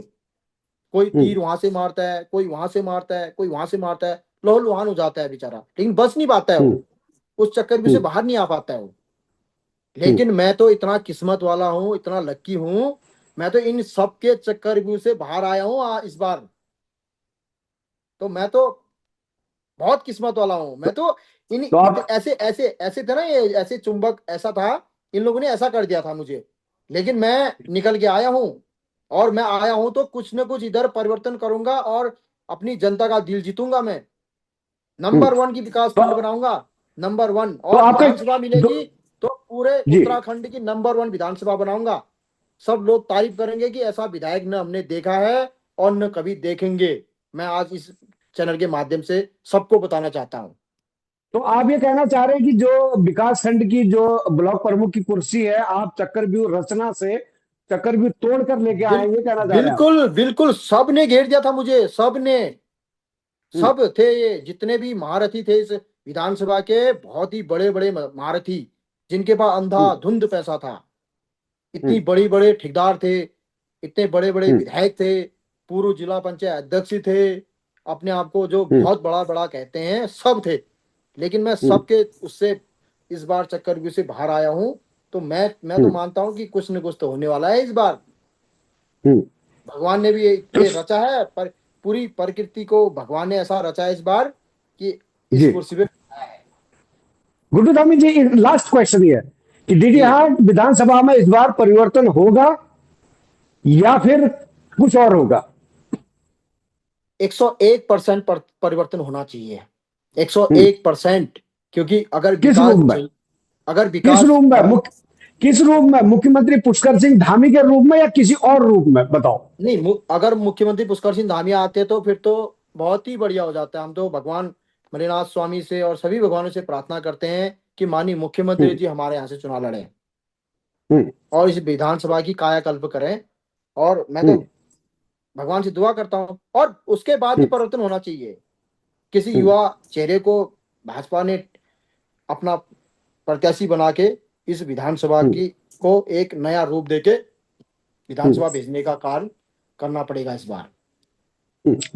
B: कोई
A: हम्म,
B: तीर वहां से मारता है, कोई वहां से मारता है, कोई वहां से मारता है, लहूलुहान हो जाता है बेचारा, लेकिन बच नहीं पाता है
A: हम्म,
B: वो। उस चक्रव्यूह से
A: हम्म,
B: बाहर नहीं आ पाता है वो।
A: हम्म।
B: लेकिन मैं तो इतना किस्मत वाला हूँ, इतना लक्की हूँ। मैं तो इन सबके चक्रव्यूह से बाहर आया हूँ इस बार। तो मैं तो बहुत किस्मत वाला हूँ। मैं तो
A: तो आप
B: ऐसे ऐसे ऐसे थे ना, ये ऐसे चुंबक ऐसा था, इन लोगों ने ऐसा कर दिया था मुझे, लेकिन मैं निकल के आया हूँ। और मैं आया हूँ तो कुछ ना कुछ इधर परिवर्तन करूंगा और अपनी जनता का दिल जीतूंगा मैं।
A: हम्म,
B: नंबर वन की विकास
A: तो
B: खंड बनाऊंगा, नंबर वन।
A: तो
B: और
A: आपका
B: विधानसभा
A: दो,
B: मिलेगी तो पूरे
A: जी।
B: उत्तराखंड की नंबर वन विधानसभा बनाऊंगा। सब लोग तारीफ करेंगे कि ऐसा विधायक न हमने देखा है और न कभी देखेंगे। मैं आज इस चैनल के माध्यम से सबको बताना चाहता हूँ।
A: तो आप ये कहना चाह रहे हैं कि जो विकास खंड की जो ब्लॉक प्रमुख की कुर्सी है, आप चक्रव्यूह रचना से चक्रव्यूह तोड़ कर लेके आए
B: बिल,
A: हैं, ये कहना चाह रहे हैं आप?
B: बिल्कुल बिल्कुल, सब ने घेर दिया था मुझे, सब ने।
A: हम्म,
B: सब थे ये जितने भी महारथी थे इस विधानसभा के, बहुत ही बड़े बड़े महारथी, जिनके पास
A: हम्म,
B: अंधाधुंध पैसा था। इतनी
A: हम्म,
B: बड़ी बड़े ठेकेदार थे, इतने बड़े बड़े
A: हम्म,
B: विधायक थे, पूर्व जिला पंचायत अध्यक्ष थे, अपने आप को जो
A: हम्म,
B: बहुत बड़ा बड़ा कहते हैं, सब थे। लेकिन मैं
A: हम्म,
B: सबके उससे इस बार चक्रव्यूह से बाहर आया हूं। तो मैं तो
A: हम्म,
B: मानता हूं कि कुछ न कुछ तो होने वाला है इस बार।
A: हम्म।
B: भगवान ने भी
A: तो
B: ये रचा है, पर पूरी प्रकृति को भगवान ने ऐसा रचा है इस बार कि इस
A: जी,
B: कुर्सी पे।
A: गुड्डू धामी जी, लास्ट क्वेश्चन ये है कि
B: जी,
A: डीडीहाट विधानसभा में इस बार परिवर्तन होगा या फिर कुछ और होगा?
B: 101% परिवर्तन होना चाहिए।
A: हम्म।
B: 101%। क्योंकि अगर
A: किस
B: विकास
A: रूप में?
B: सही, अगर
A: किस
B: विकास
A: रूप में किस रूप में, मुख्यमंत्री पुष्कर सिंह धामी के रूप में या किसी और रूप में, बताओ?
B: नहीं, अगर मुख्यमंत्री पुष्कर सिंह धामिया आते तो फिर तो बहुत ही बढ़िया हो जाता है। हम तो भगवान मणिनाथ स्वामी से और सभी भगवानों से प्रार्थना करते हैं कि माननीय मुख्यमंत्री
A: हम्म,
B: जी हमारे यहाँ से चुनाव लड़े
A: हम्म,
B: और इस विधानसभा की कायाकल्प करें। और मैं तो
A: हम्म,
B: भगवान से दुआ करता हूँ, और उसके बाद भी
A: हम्म,
B: परिवर्तन होना चाहिए। किसी
A: हम्म,
B: युवा चेहरे को भाजपा ने अपना प्रत्याशी बना के इस विधानसभा
A: हम्म,
B: की को एक नया रूप देके
A: हम्म,
B: विधानसभा भेजने का कार्य करना पड़ेगा इस बार।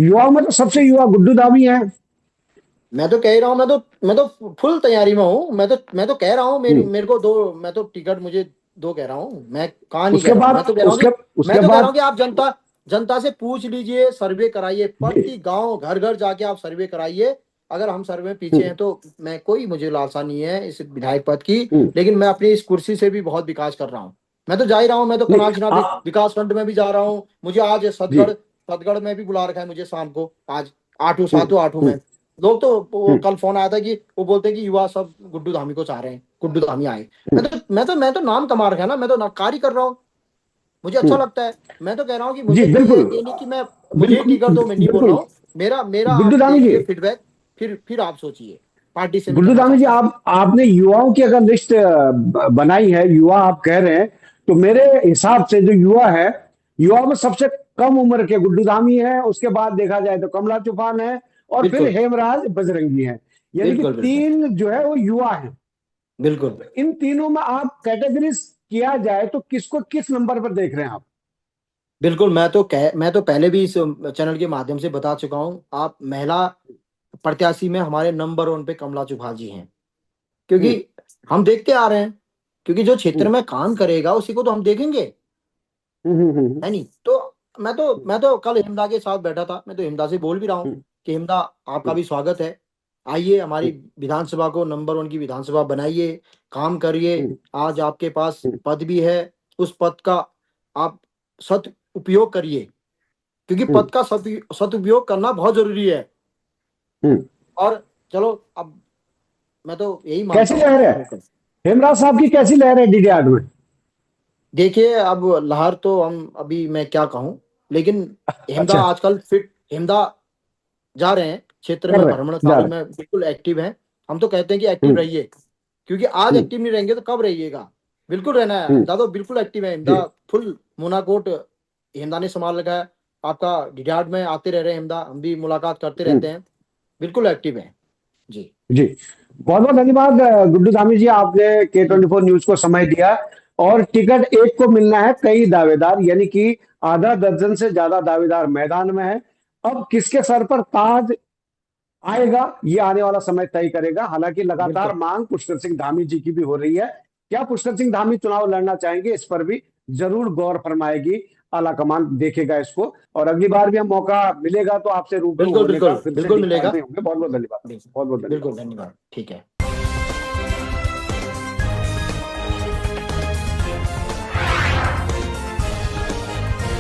A: युवाओं में तो सबसे युवा गुड्डू धामी है।
B: मैं तो कह रहा हूँ, मैं तो फुल तैयारी में हूँ। मैं तो कह रहा हूँ, मेरे को दो, मैं तो टिकट मुझे दो कह रहा हूँ। मैं कहाँ नहीं कह
A: उसके
B: रहा हूँ, मैं
A: बाद
B: तो कह रहा हूँ
A: उसके
B: कि मैं
A: उसके
B: तो कह रहा
A: बाद
B: हूँ कि आप जनता जनता से पूछ लीजिए, सर्वे कराइए,
A: जी।
B: प्रति गांव घर घर जाके आप सर्वे कराइए। अगर हम सर्वे में पीछे
A: हम्म,
B: हैं तो मैं, कोई मुझे लालसा नहीं है इस विधायक पद की।
A: हम्म,
B: लेकिन मैं अपनी इस कुर्सी से भी बहुत विकास कर रहा हूँ। मैं तो जा ही रहा हूँ, मैं तो
A: नहीं
B: कनाल विकास खंड में भी जा रहा हूँ। मुझे आज
A: जी।
B: सतगढ़ में भी बुला रखा है मुझे शाम को, आज आठू
A: हम्म,
B: सातों आठू
A: हम्म,
B: में। लोग तो वो
A: हम्म,
B: कल फोन आया था कि वो बोलते हैं कि युवा सब गुड्डू धामी को चाह रहे हैं, गुड्डू धामी आए।
A: हम्म,
B: मैं तो नाम कमा रखा है ना, मैं तो कार्य कर रहा हूँ। मुझे अच्छा
A: हम्म।
B: लगता है। मैं तो कह रहा हूँ कि
A: जी
B: मुझे
A: बिल्कुल,
B: ये नहीं कि मैं, मुझे ही
A: बिल्कुल,
B: टिकट दो, मैं नहीं बोल रहा
A: बिल्कुल।
B: हूँ। मेरा मेरा
A: गुड्डू
B: आप
A: धामी जी,
B: देखिए फीडबैक, फिर आप सोचिए पार्टी से मैं
A: गुड्डू
B: कहना
A: धामी जी,
B: चाहता हूँ।
A: आपने युवाओं की अगर लिस्ट बनाई है, युवा आप कह रहे हैं, तो मेरे हिसाब से जो युवा है, युवा में सबसे कम उम्र के गुड्डू धामी है, उसके बाद देखा जाए तो कमला तूफान है, और फिर
B: बिल्कुल
A: हेमराज बजरंगी है। यानी कि
B: बिल्कुल बिल्कुल
A: तीन जो है वो युवा है।
B: बिल्कुल
A: तो इन तीनों में आप कैटेगरीज किया जाए तो किसको किस नंबर पर देख रहे हैं आप?
B: बिल्कुल। मैं तो पहले भी इस चैनल के माध्यम से बता चुका हूँ, आप महिला प्रत्याशी में हमारे नंबर 1 पे कमला चुफाल जी हैं, क्योंकि
A: हम्म,
B: हम देखते आ रहे हैं, क्योंकि जो क्षेत्र
A: हम्म,
B: में काम करेगा उसी को तो हम देखेंगे,
A: हम्म,
B: है नहीं? तो मैं तो कल हिमदा के साथ बैठा था, मैं तो हिमदा से बोल भी रहा हूँ
A: हम्म,
B: कि हिमदा, आपका
A: हम्म,
B: भी स्वागत है, आइए हमारी
A: हम्म,
B: विधानसभा को नंबर 1 की विधानसभा बनाइए, काम करिए।
A: हम्म,
B: आज आपके पास
A: हम्म,
B: पद भी है, उस पद का आप सद उपयोग करिए, क्योंकि
A: हम्म,
B: पद का सदुपयोग करना बहुत जरूरी है।
A: हम्म।
B: और चलो, अब मैं तो यही मानता
A: कैसी
B: हूँ।
A: लहर है हेमराज साहब की, कैसी लहर है डीडी आर्ट में?
B: देखिए, अब लहर तो हम अभी मैं क्या कहूँ, लेकिन हिमदा
A: अच्छा,
B: आजकल फिट, हिमदा जा रहे हैं क्षेत्र
A: कर
B: में,
A: रहे
B: भ्रमण
A: जा
B: कार्य
A: रहे
B: में बिल्कुल एक्टिव हैं। हम तो कहते हैं कि एक्टिव
A: हम्म,
B: रहिए, क्योंकि आज
A: हम्म,
B: एक्टिव नहीं रहेंगे तो कब रहिएगा? बिल्कुल रहना है,
A: हम्म,
B: हिमदा तो बिल्कुल एक्टिव है, हिमदा
A: जी,
B: फुल मोनाकोट हिमदा ने संभाल रखा है। आपका डिडाड में आते रह रहे हैं हिमदा, हम भी मुलाकात करते रहते
A: हम्म,
B: हैं, बिल्कुल एक्टिव है जी।
A: जी। बहुत बहुत धन्यवाद गुड्डू धामी जी, आपने K24 न्यूज को समय दिया। और टिकट एक को मिलना है, कई दावेदार, यानी कि आधा दर्जन से ज्यादा दावेदार मैदान में है। अब किसके सर पर ताज आएगा, ये आने वाला समय तय करेगा। हालांकि लगातार
B: बिल्कुल
A: मांग पुष्कर सिंह धामी जी की भी हो रही है। क्या पुष्कर सिंह धामी चुनाव लड़ना चाहेंगे, इस पर भी जरूर गौर फरमाएगी आलाकमान, देखेगा इसको। और अगली बार भी हम मौका मिलेगा तो आपसे रूबरू
B: बिल्कुल
A: होने का
B: बिल्कुल
A: फिर से
B: बिल्कुल मिलेगा।
A: निकालते होंगे। बहुत बहुत धन्यवाद। बहुत बहुत धन्यवाद।
B: बिल्कुल धन्यवाद, ठीक है।